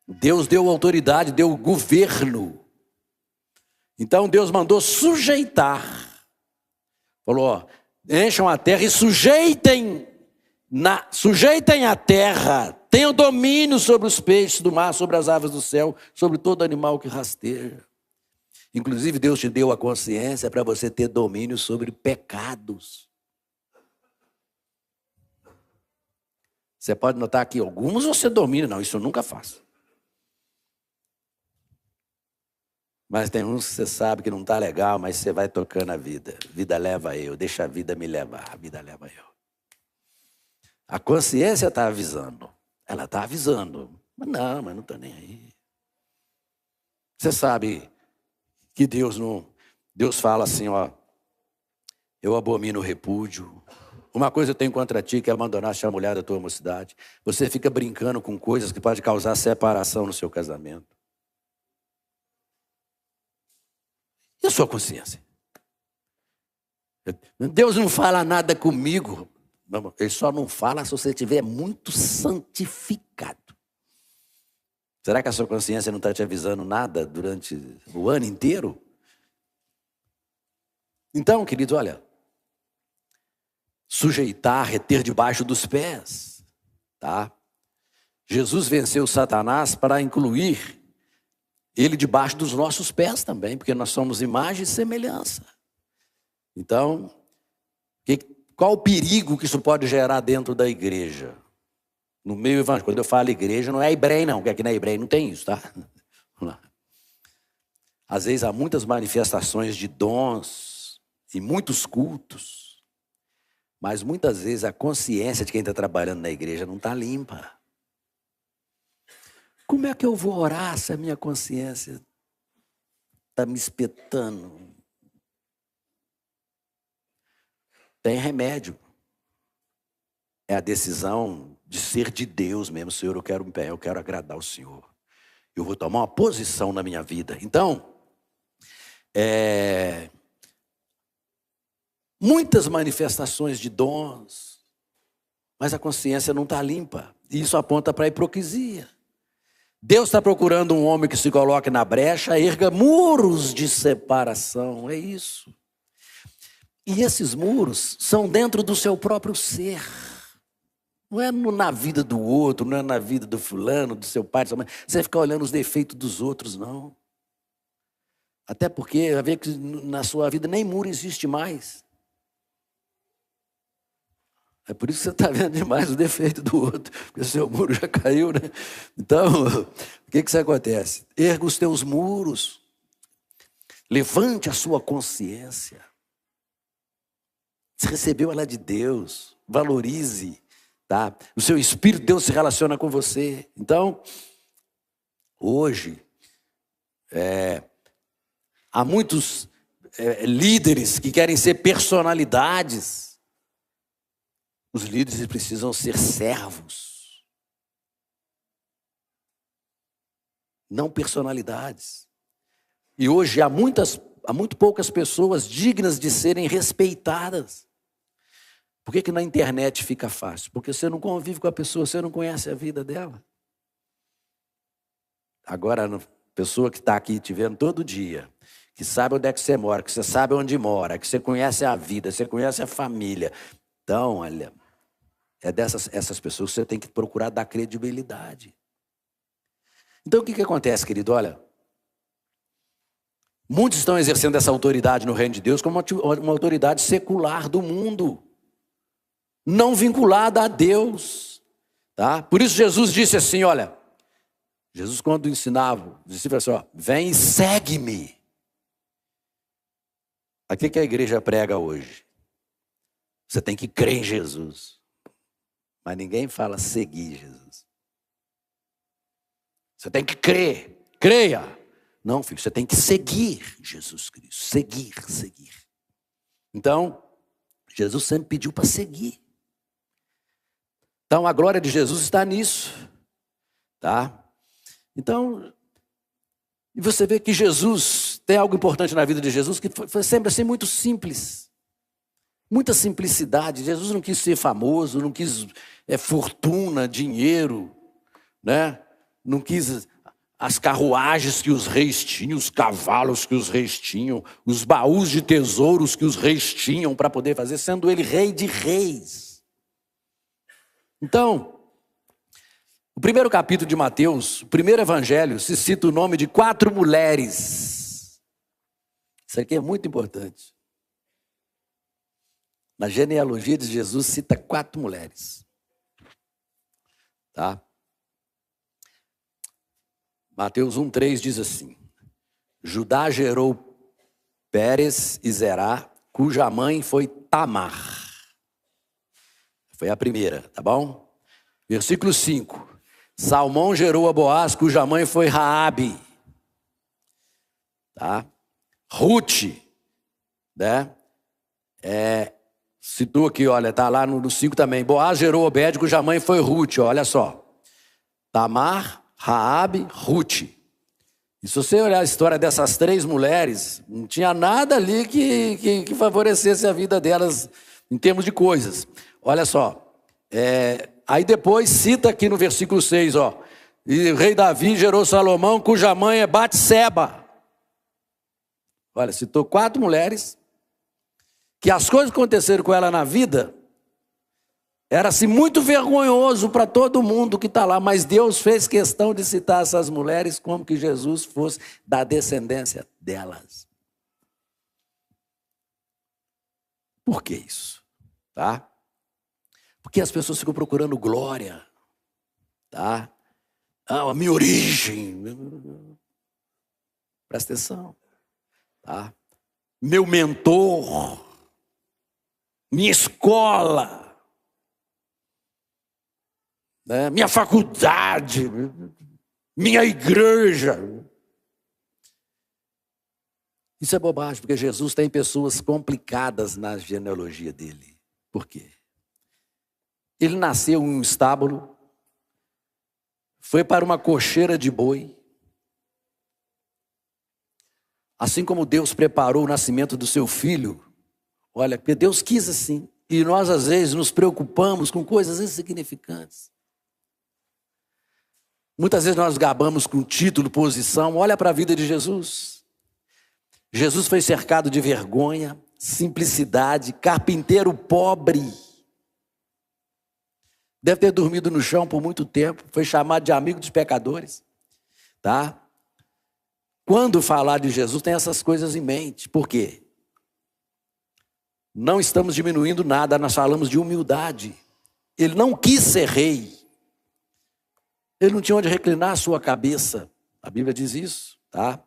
Deus deu autoridade, deu governo. Então, Deus mandou sujeitar. Falou, encham a terra e sujeitem a terra. Tenham domínio sobre os peixes do mar, sobre as aves do céu, sobre todo animal que rasteja. Inclusive, Deus te deu a consciência para você ter domínio sobre pecados. Você pode notar que alguns você domina. Não, isso eu nunca faço. Mas tem uns que você sabe que não está legal, mas você vai tocando a vida. A vida leva eu, deixa a vida me levar. A vida leva eu. A consciência está avisando. Ela está avisando. Mas não estou nem aí. Você sabe que Deus fala assim, eu abomino o repúdio. Uma coisa eu tenho contra ti, que é abandonaste a mulher da tua mocidade. Você fica brincando com coisas que podem causar separação no seu casamento. E a sua consciência? Deus não fala nada comigo. Ele só não fala se você estiver muito santificado. Será que a sua consciência não está te avisando nada durante o ano inteiro? Então, querido, olha, sujeitar, reter debaixo dos pés, tá? Jesus venceu Satanás para incluir ele debaixo dos nossos pés também, porque nós somos imagem e semelhança. Então, qual o perigo que isso pode gerar dentro da igreja? No meio evangélico, quando eu falo igreja, não é hebreu não, porque aqui na hebreu não tem isso, tá? Vamos lá. Às vezes há muitas manifestações de dons e muitos cultos, mas muitas vezes a consciência de quem está trabalhando na igreja não está limpa. Como é que eu vou orar se a minha consciência está me espetando? Tem remédio. É a decisão de ser de Deus mesmo. Senhor, eu quero agradar o Senhor. Eu vou tomar uma posição na minha vida. Então, muitas manifestações de dons, mas a consciência não está limpa. E isso aponta para a hipocrisia. Deus está procurando um homem que se coloque na brecha, erga muros de separação. É isso. E esses muros são dentro do seu próprio ser. Não é na vida do outro, não é na vida do fulano, do seu pai, da sua mãe. Você fica olhando os defeitos dos outros, não. Até porque vai ver que na sua vida nem muro existe mais. É por isso que você está vendo demais o defeito do outro, porque o seu muro já caiu, né? Então, o que acontece? Erga os teus muros, levante a sua consciência. Você recebeu ela de Deus, valorize, tá? O seu Espírito, Deus se relaciona com você. Então, hoje, há muitos líderes que querem ser personalidades. Os líderes precisam ser servos, não personalidades. E hoje há muito poucas pessoas dignas de serem respeitadas. Por que na internet fica fácil? Porque você não convive com a pessoa, você não conhece a vida dela. Agora, a pessoa que está aqui te vendo todo dia, que sabe onde é que você mora, que você sabe onde mora, que você conhece a vida, você conhece a família. Então, olha, essas pessoas que você tem que procurar dar credibilidade. Então, o que acontece, querido? Olha, muitos estão exercendo essa autoridade no reino de Deus como uma autoridade secular do mundo, não vinculada a Deus, tá? Por isso Jesus disse assim, olha, Jesus quando ensinava, os discípulos assim, ó, vem e segue-me. O que a igreja prega hoje? Você tem que crer em Jesus. Mas ninguém fala seguir Jesus. Você tem que crer, creia. Não, filho, você tem que seguir Jesus Cristo. Seguir. Então, Jesus sempre pediu para seguir. Então, a glória de Jesus está nisso. Tá? Então, e você vê que Jesus, tem algo importante na vida de Jesus, que foi sempre assim muito simples. Muita simplicidade. Jesus não quis ser famoso, não quis fortuna, dinheiro, né? Não quis as carruagens que os reis tinham, os cavalos que os reis tinham, os baús de tesouros que os reis tinham para poder fazer, sendo ele rei de reis. Então, o primeiro capítulo de Mateus, o primeiro evangelho, se cita o nome de 4 mulheres. Isso aqui é muito importante. Na genealogia de Jesus cita 4 mulheres. Tá? Mateus 1:3 diz assim: Judá gerou Pérez e Zerá, cuja mãe foi Tamar. Foi a primeira, tá bom? Versículo 5. Salmão gerou a Boaz, cuja mãe foi Raabe. Tá? Ruth, né? Citou aqui, olha, tá lá no 5 também. Boaz gerou Obed, cuja mãe foi Ruth, olha só. Tamar, Raabe, Ruth. E se você olhar a história dessas 3 mulheres, não tinha nada ali que favorecesse a vida delas em termos de coisas. Olha só. Aí depois cita aqui no versículo 6, ó. E o rei Davi gerou Salomão, cuja mãe é Batseba. Olha, citou 4 mulheres, que as coisas que aconteceram com ela na vida, era assim muito vergonhoso para todo mundo que está lá, mas Deus fez questão de citar essas mulheres como que Jesus fosse da descendência delas. Por que isso? Tá? Porque as pessoas ficam procurando glória, tá? A minha origem. Presta atenção, tá? Meu mentor, minha escola, né? Minha faculdade, minha igreja. Isso é bobagem, porque Jesus tem pessoas complicadas na genealogia dele. Por quê? Ele nasceu em um estábulo, foi para uma cocheira de boi. Assim como Deus preparou o nascimento do seu filho, olha, porque Deus quis assim. E nós, às vezes, nos preocupamos com coisas insignificantes. Muitas vezes nós gabamos com título, posição. Olha para a vida de Jesus. Jesus foi cercado de vergonha, simplicidade, carpinteiro pobre. Deve ter dormido no chão por muito tempo. Foi chamado de amigo dos pecadores. Tá? quando falar de Jesus, tem essas coisas em mente. Por quê? Não estamos diminuindo nada, nós falamos de humildade. Ele não quis ser rei. Ele não tinha onde reclinar a sua cabeça. A Bíblia diz isso, tá?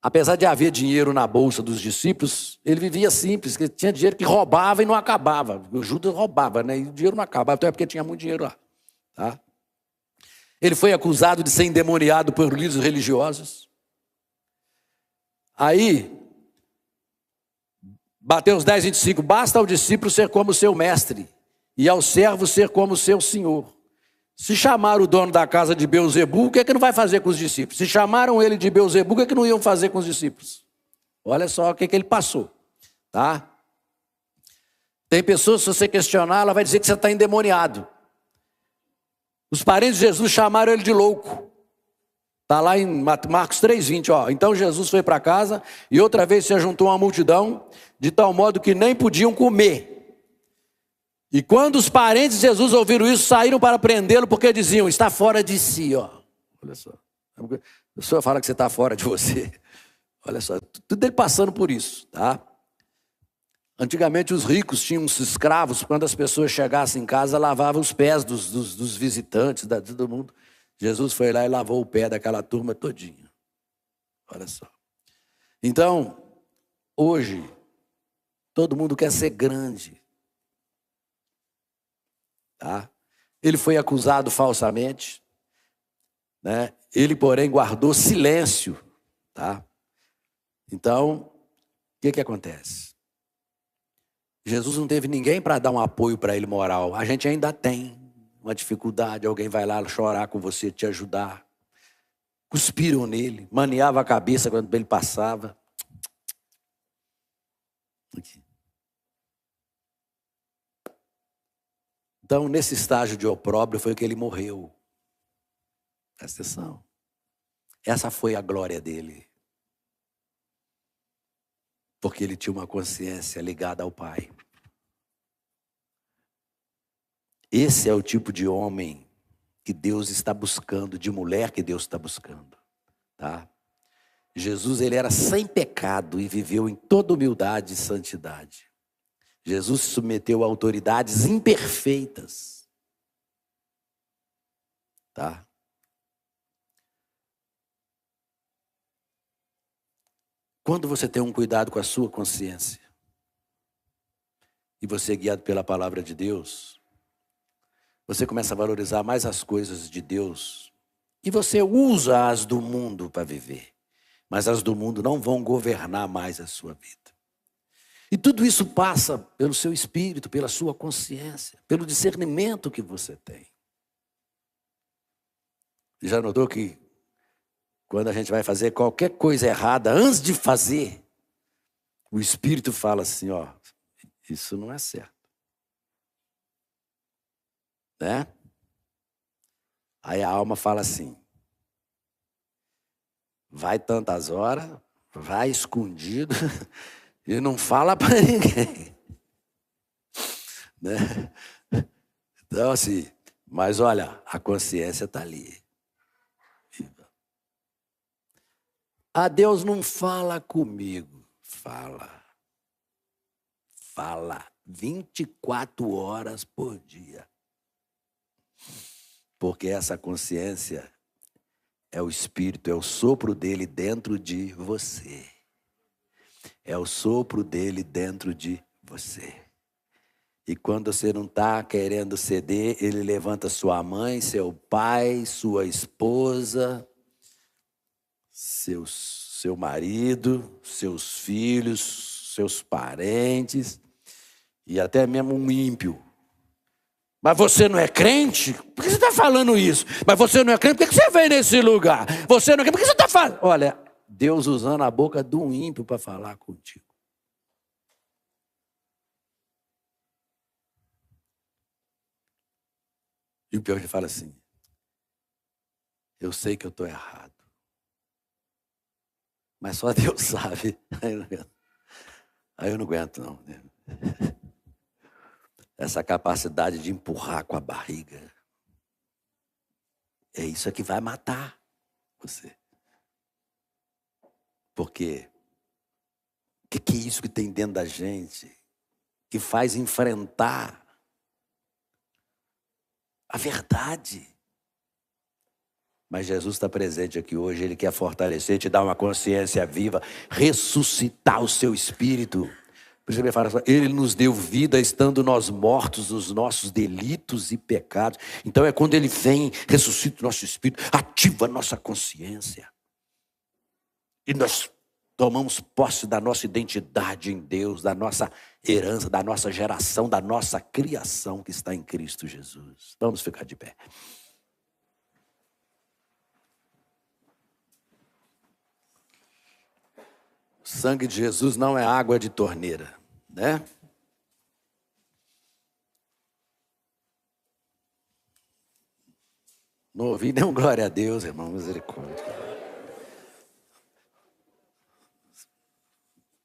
Apesar de haver dinheiro na bolsa dos discípulos, ele vivia simples, que tinha dinheiro que roubava e não acabava. O Judas roubava, né? E o dinheiro não acabava, então é porque tinha muito dinheiro lá, tá? Ele foi acusado de ser endemoniado por líderes religiosos. Aí, Mateus 10:25, basta ao discípulo ser como seu mestre, e ao servo ser como seu senhor. Se chamaram o dono da casa de Beelzebul, o que é que não vai fazer com os discípulos? Se chamaram ele de Beelzebul, o que é que não iam fazer com os discípulos? Olha só o que é que ele passou, tá? Tem pessoas, se você questionar, ela vai dizer que você está endemoniado. Os parentes de Jesus chamaram ele de louco. Está lá em Marcos 3:20, ó. Então Jesus foi para casa e outra vez se juntou uma multidão, de tal modo que nem podiam comer. E quando os parentes de Jesus ouviram isso, saíram para prendê-lo, porque diziam, está fora de si, ó. Olha só. A pessoa fala que você está fora de você. Olha só, tudo ele passando por isso, tá? Antigamente os ricos tinham uns escravos, quando as pessoas chegassem em casa, lavavam os pés dos visitantes, de todo mundo. Jesus foi lá e lavou o pé daquela turma todinha. Olha só. Então, hoje, todo mundo quer ser grande. Tá? Ele foi acusado falsamente, né? Ele, porém, guardou silêncio. Tá? Então, o que acontece? Jesus não teve ninguém para dar um apoio para ele moral. A gente ainda tem uma dificuldade, alguém vai lá chorar com você, te ajudar. Cuspiram nele, maniava a cabeça quando ele passava. Aqui. Então, nesse estágio de opróbrio foi que ele morreu. Presta atenção. Essa foi a glória dele. Porque ele tinha uma consciência ligada ao Pai. Esse é o tipo de homem que Deus está buscando, de mulher que Deus está buscando. Tá? Jesus, ele era sem pecado e viveu em toda humildade e santidade. Jesus se submeteu a autoridades imperfeitas. Tá? Quando você tem um cuidado com a sua consciência e você é guiado pela palavra de Deus, você começa a valorizar mais as coisas de Deus e você usa as do mundo para viver, mas as do mundo não vão governar mais a sua vida. E tudo isso passa pelo seu espírito, pela sua consciência, pelo discernimento que você tem. Já notou que quando a gente vai fazer qualquer coisa errada, antes de fazer, o Espírito fala assim, ó, isso não é certo. Né? Aí a alma fala assim, vai tantas horas, vai escondido e não fala para ninguém. Né? Então assim, mas olha, a consciência está ali. Ah, Deus não fala comigo. Fala. Fala 24 horas por dia. Porque essa consciência é o Espírito, é o sopro dele dentro de você. É o sopro dele dentro de você. E quando você não está querendo ceder, ele levanta sua mãe, seu pai, sua esposa, seu marido, seus filhos, seus parentes e até mesmo um ímpio. Mas você não é crente? Por que você está falando isso? Mas você não é crente? Por que você veio nesse lugar? Você não é crente? Por que você está falando? Olha, Deus usando a boca de um ímpio para falar contigo. E o pior é que ele fala assim, eu sei que eu estou errado. Mas só Deus sabe. Aí eu não aguento, não. Essa capacidade de empurrar com a barriga. É isso que vai matar você. Porque o que é isso que tem dentro da gente que faz enfrentar a verdade? Mas Jesus está presente aqui hoje, Ele quer fortalecer, te dar uma consciência viva, ressuscitar o seu espírito. Por isso ele fala assim, Ele nos deu vida estando nós mortos nos nossos delitos e pecados. Então é quando Ele vem, ressuscita o nosso espírito, ativa a nossa consciência. E nós tomamos posse da nossa identidade em Deus, da nossa herança, da nossa geração, da nossa criação que está em Cristo Jesus. Vamos ficar de pé. O sangue de Jesus não é água de torneira, né? Não ouvi nenhum glória a Deus, irmão, misericórdia.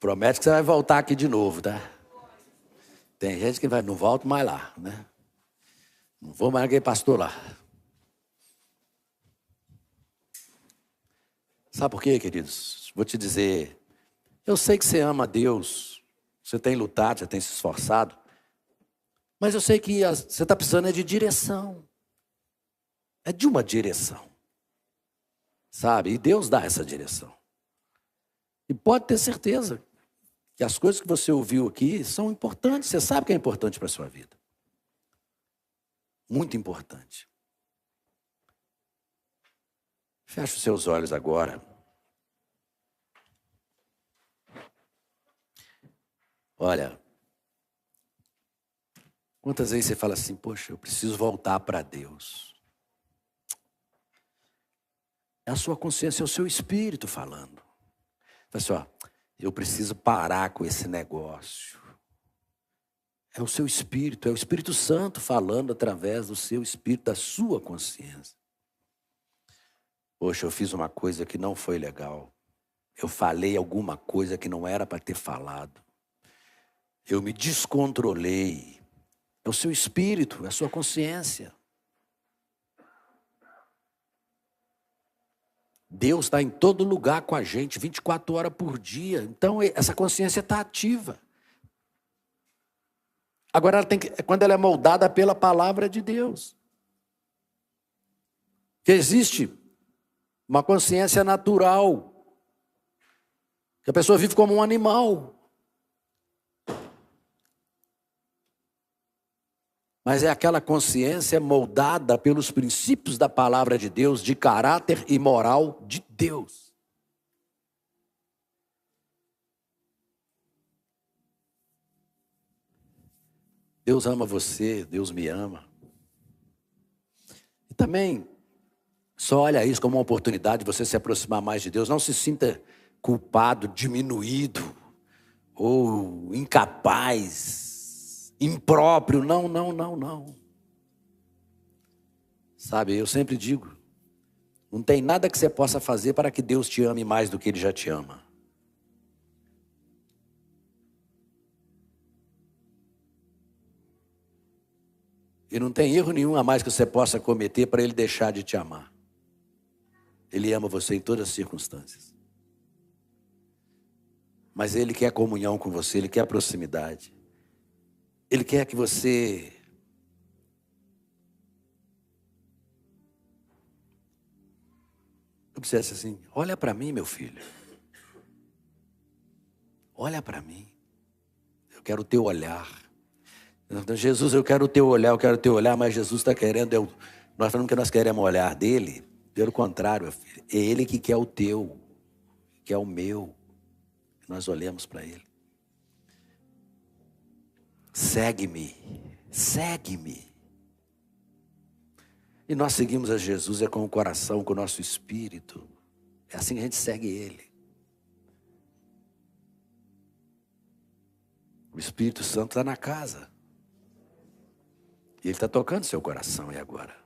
Promete que você vai voltar aqui de novo, tá? Tem gente que vai, não volto mais lá, né? Não vou mais aquele pastor lá. Sabe por quê, queridos? Vou te dizer, eu sei que você ama a Deus, você tem lutado, você tem se esforçado, mas eu sei que você está precisando de direção. É de uma direção, sabe? E Deus dá essa direção. E pode ter certeza que as coisas que você ouviu aqui são importantes. Você sabe que é importante para a sua vida. Muito importante. Feche os seus olhos agora. Olha, quantas vezes você fala assim, poxa, eu preciso voltar para Deus. É a sua consciência, é o seu espírito falando. Pessoal, eu preciso parar com esse negócio. É o seu espírito, é o Espírito Santo falando através do seu espírito, da sua consciência. Poxa, eu fiz uma coisa que não foi legal. Eu falei alguma coisa que não era para ter falado. Eu me descontrolei. É o seu espírito, é a sua consciência. Deus está em todo lugar com a gente, 24 horas por dia. Então, essa consciência está ativa. Agora, quando ela é moldada pela palavra de Deus. Que existe uma consciência natural. Que a pessoa vive como um animal. Mas é aquela consciência moldada pelos princípios da palavra de Deus, de caráter e moral de Deus. Deus ama você, Deus me ama. E também, só olha isso como uma oportunidade de você se aproximar mais de Deus. Não se sinta culpado, diminuído, ou incapaz, impróprio, não. Sabe, eu sempre digo, não tem nada que você possa fazer para que Deus te ame mais do que Ele já te ama. E não tem erro nenhum a mais que você possa cometer para Ele deixar de te amar. Ele ama você em todas as circunstâncias. Mas Ele quer comunhão com você, Ele quer proximidade. Ele quer que você dissesse assim, olha para mim, meu filho. Olha para mim. Eu quero o teu olhar. Então, Jesus, eu quero o teu olhar, mas Jesus está querendo, nós falamos que nós queremos o olhar dele, pelo contrário, meu filho, é ele que quer o teu, que é o meu, que nós olhamos para ele. Segue-me. E nós seguimos a Jesus é com o coração, com o nosso espírito. É assim que a gente segue ele. O Espírito Santo está na casa. E ele está tocando seu coração, e agora?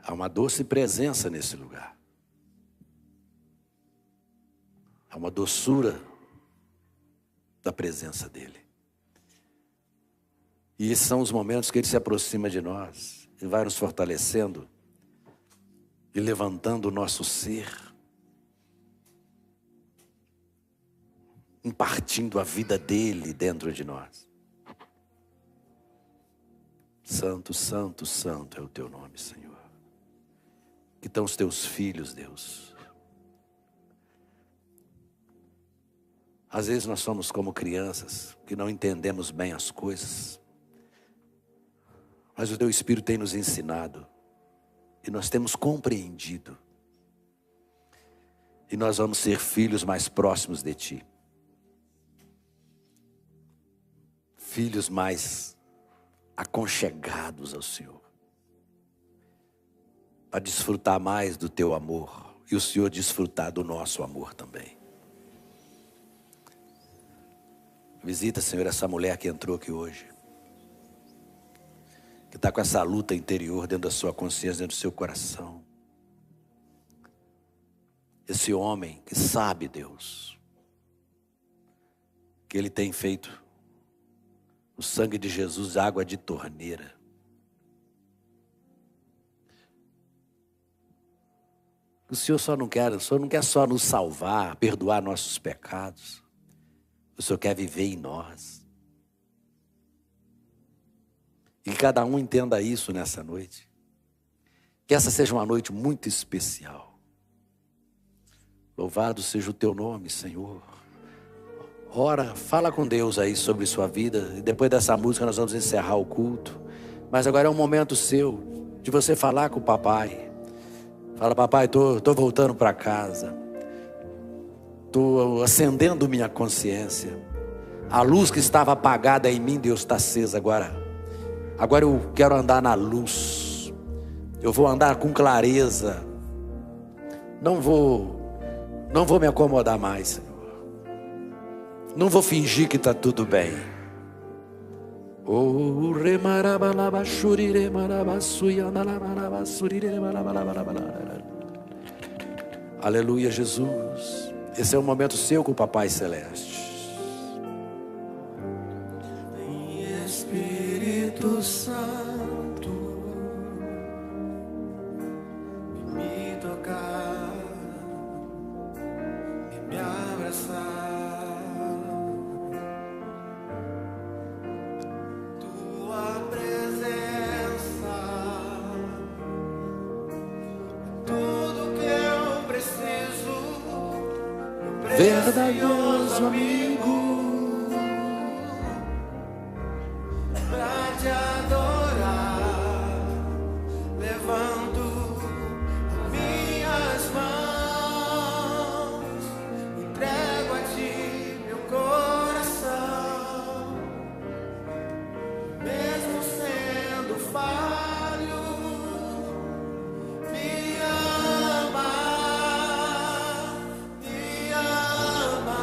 Há uma doce presença nesse lugar. Há uma doçura da presença dele. E esses são os momentos que ele se aproxima de nós. Ele vai nos fortalecendo. e levantando o nosso ser, impartindo a vida dele dentro de nós. Santo, santo, santo é o teu nome, Senhor. Que estão os teus filhos, Deus. Às vezes nós somos como crianças, que não entendemos bem as coisas. Mas o teu Espírito tem nos ensinado. E nós temos compreendido. E nós vamos ser filhos mais próximos de ti. Filhos mais aconchegados ao Senhor. Para desfrutar mais do teu amor. E o Senhor desfrutar do nosso amor também. Visita, Senhor, essa mulher que entrou aqui hoje. Que está com essa luta interior dentro da sua consciência, dentro do seu coração. Esse homem que sabe, Deus, que ele tem feito o sangue de Jesus água de torneira. O Senhor não quer só nos salvar, perdoar nossos pecados. O Senhor quer viver em nós. E que cada um entenda isso nessa noite. Que essa seja uma noite muito especial. Louvado seja o teu nome, Senhor. Ora, fala com Deus aí sobre sua vida. E depois dessa música nós vamos encerrar o culto. Mas agora é um momento seu, de você falar com o papai. Fala, papai, tô voltando para casa. Estou acendendo minha consciência. A luz que estava apagada em mim, Deus está acesa agora. Agora eu quero andar na luz. Eu vou andar com clareza. Não vou me acomodar mais, Senhor. Não vou fingir que está tudo bem. Aleluia, Jesus. Esse é o momento seu com o Papai Celeste.
Espírito Santo, me tocar e me abraçar. Tua presença é tudo que eu preciso.
Verdadeiro amigo,
pra te adorar, levanto minhas mãos, entrego a ti meu coração, mesmo sendo falho, me ama, me ama.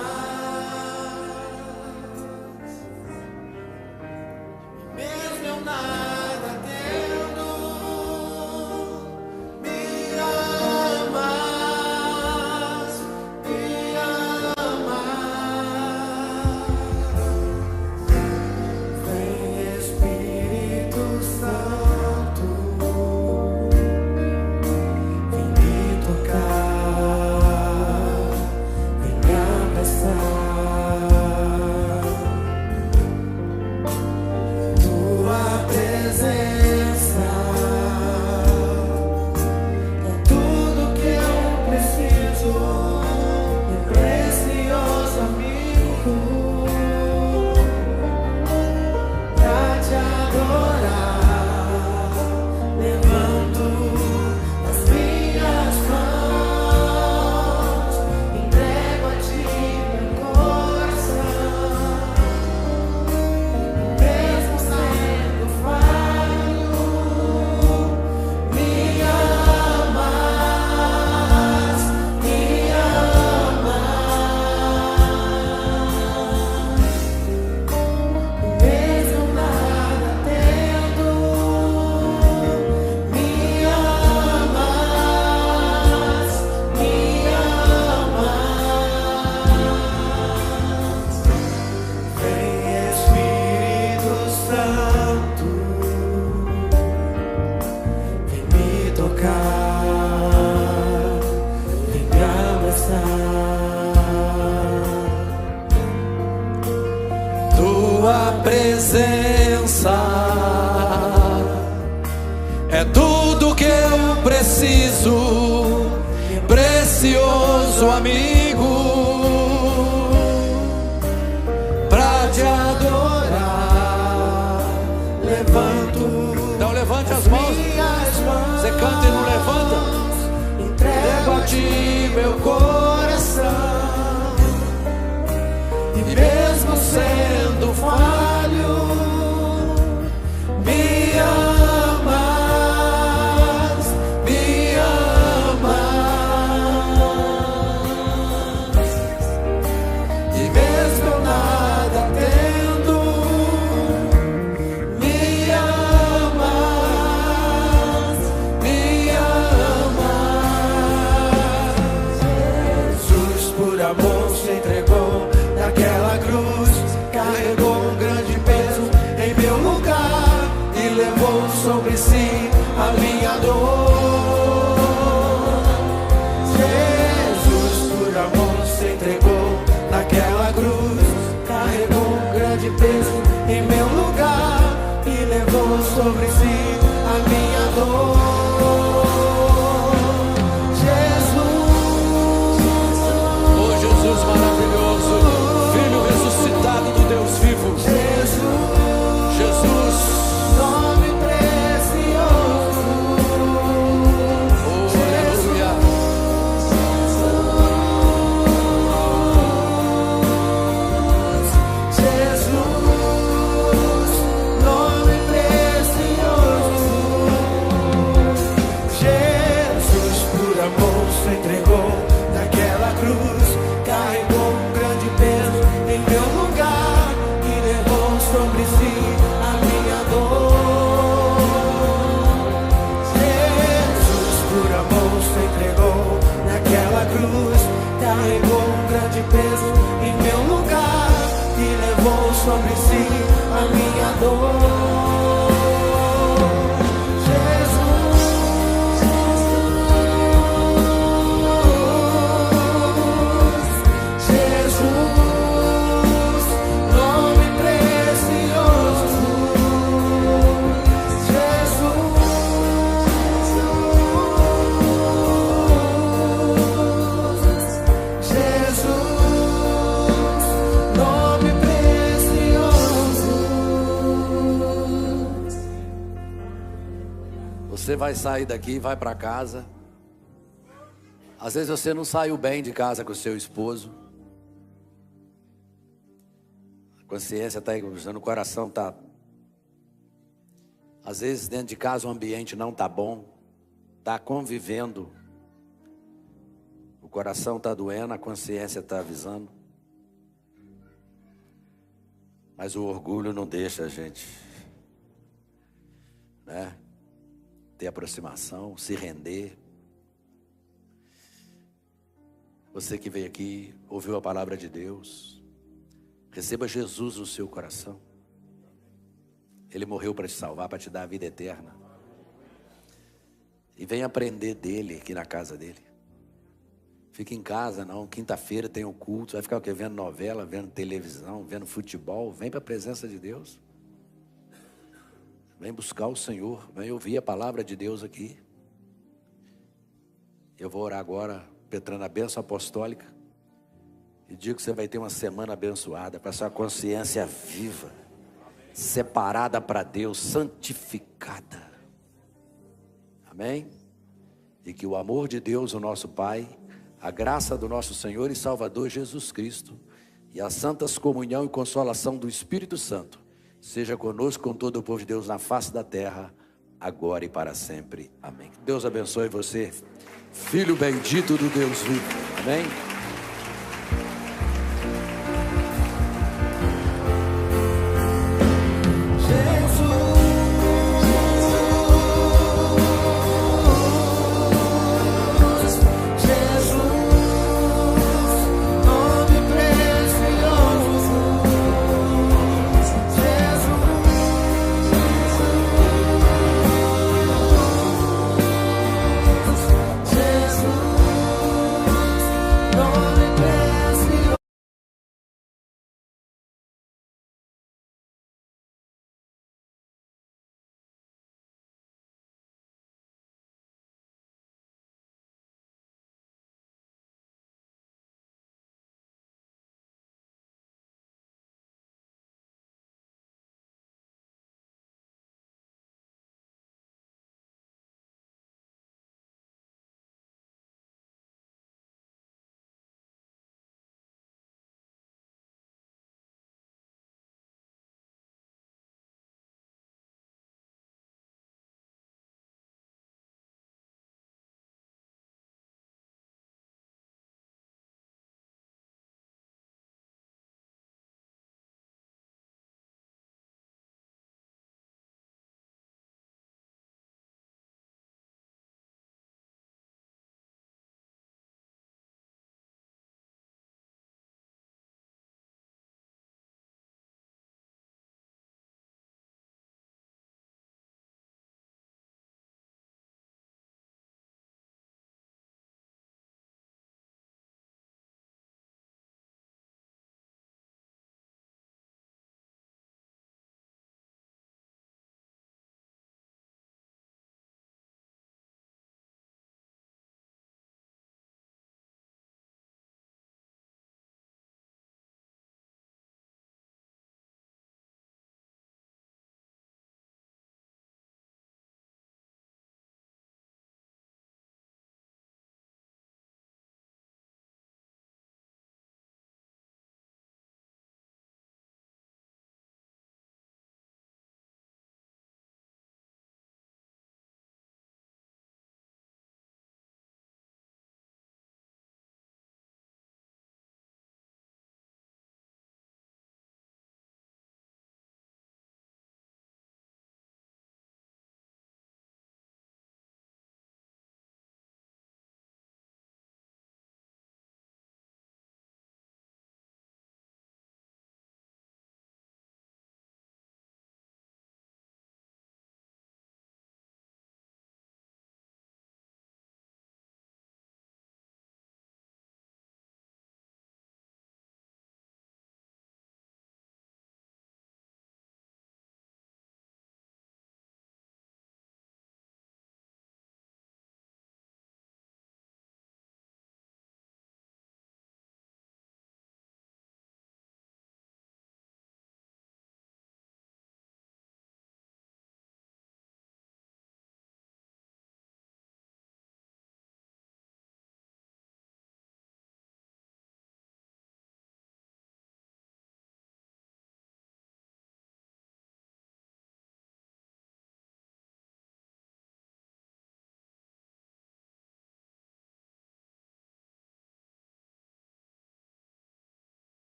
presença é tudo que eu preciso, precioso amigo, pra te adorar.
Levanto,
Então levante as mãos.
minhas mãos,
Você canta e não levanta?
entrego a ti meu coração. E mesmo sendo falho, me amas, me amas. E mesmo eu nada tendo, me amas, me amas. Jesus, por amor, se entregou naquela cruz, carregou um grande peso em meu lugar e levou sobre si a minha dor. Jesus, por amor, se entregou naquela cruz, carregou um grande peso em meu lugar e levou sobre si a minha dor.
Oh Jesus maravilhoso, Filho ressuscitado do Deus vivo. Jesus,
Nome precioso.
oh aleluia.
Jesus, nome precioso. Jesus, por amor, se entregou naquela cruz, carregou um grande peso em meu lugar e levou sobre si a minha dor. Jesus, por amor, se entregou naquela cruz, carregou um grande peso em meu lugar e levou sobre si a minha dor. Jesus, nome precioso. Jesus, nome precioso.
Você vai sair daqui e vai para casa. Às vezes você não saiu bem de casa com o seu esposo. A consciência está egoísta, o coração está. Às vezes dentro de casa o ambiente não está bom. Está convivendo. O coração está doendo, a consciência está avisando. Mas o orgulho não deixa a gente, né, ter aproximação, se render. Você que veio aqui, ouviu a palavra de Deus, receba Jesus no seu coração. Ele morreu para te salvar, para te dar a vida eterna. E venha aprender dele aqui na casa dele. Fica em casa não, quinta-feira tem o culto, vai ficar o quê? Vendo novela, vendo televisão, vendo futebol. Vem para a presença de Deus. Vem buscar o Senhor, vem ouvir a palavra de Deus aqui. Eu vou orar agora, petrando a bênção apostólica. E digo que você vai ter uma semana abençoada, para sua consciência viva, separada para Deus, santificada. Amém? E que o amor de Deus, o nosso Pai, a graça do nosso Senhor e Salvador Jesus Cristo e a santas comunhão e consolação do Espírito Santo seja conosco, com todo o povo de Deus na face da terra, agora e para sempre. Amém. Que Deus abençoe você, filho bendito do Deus vivo. Amém.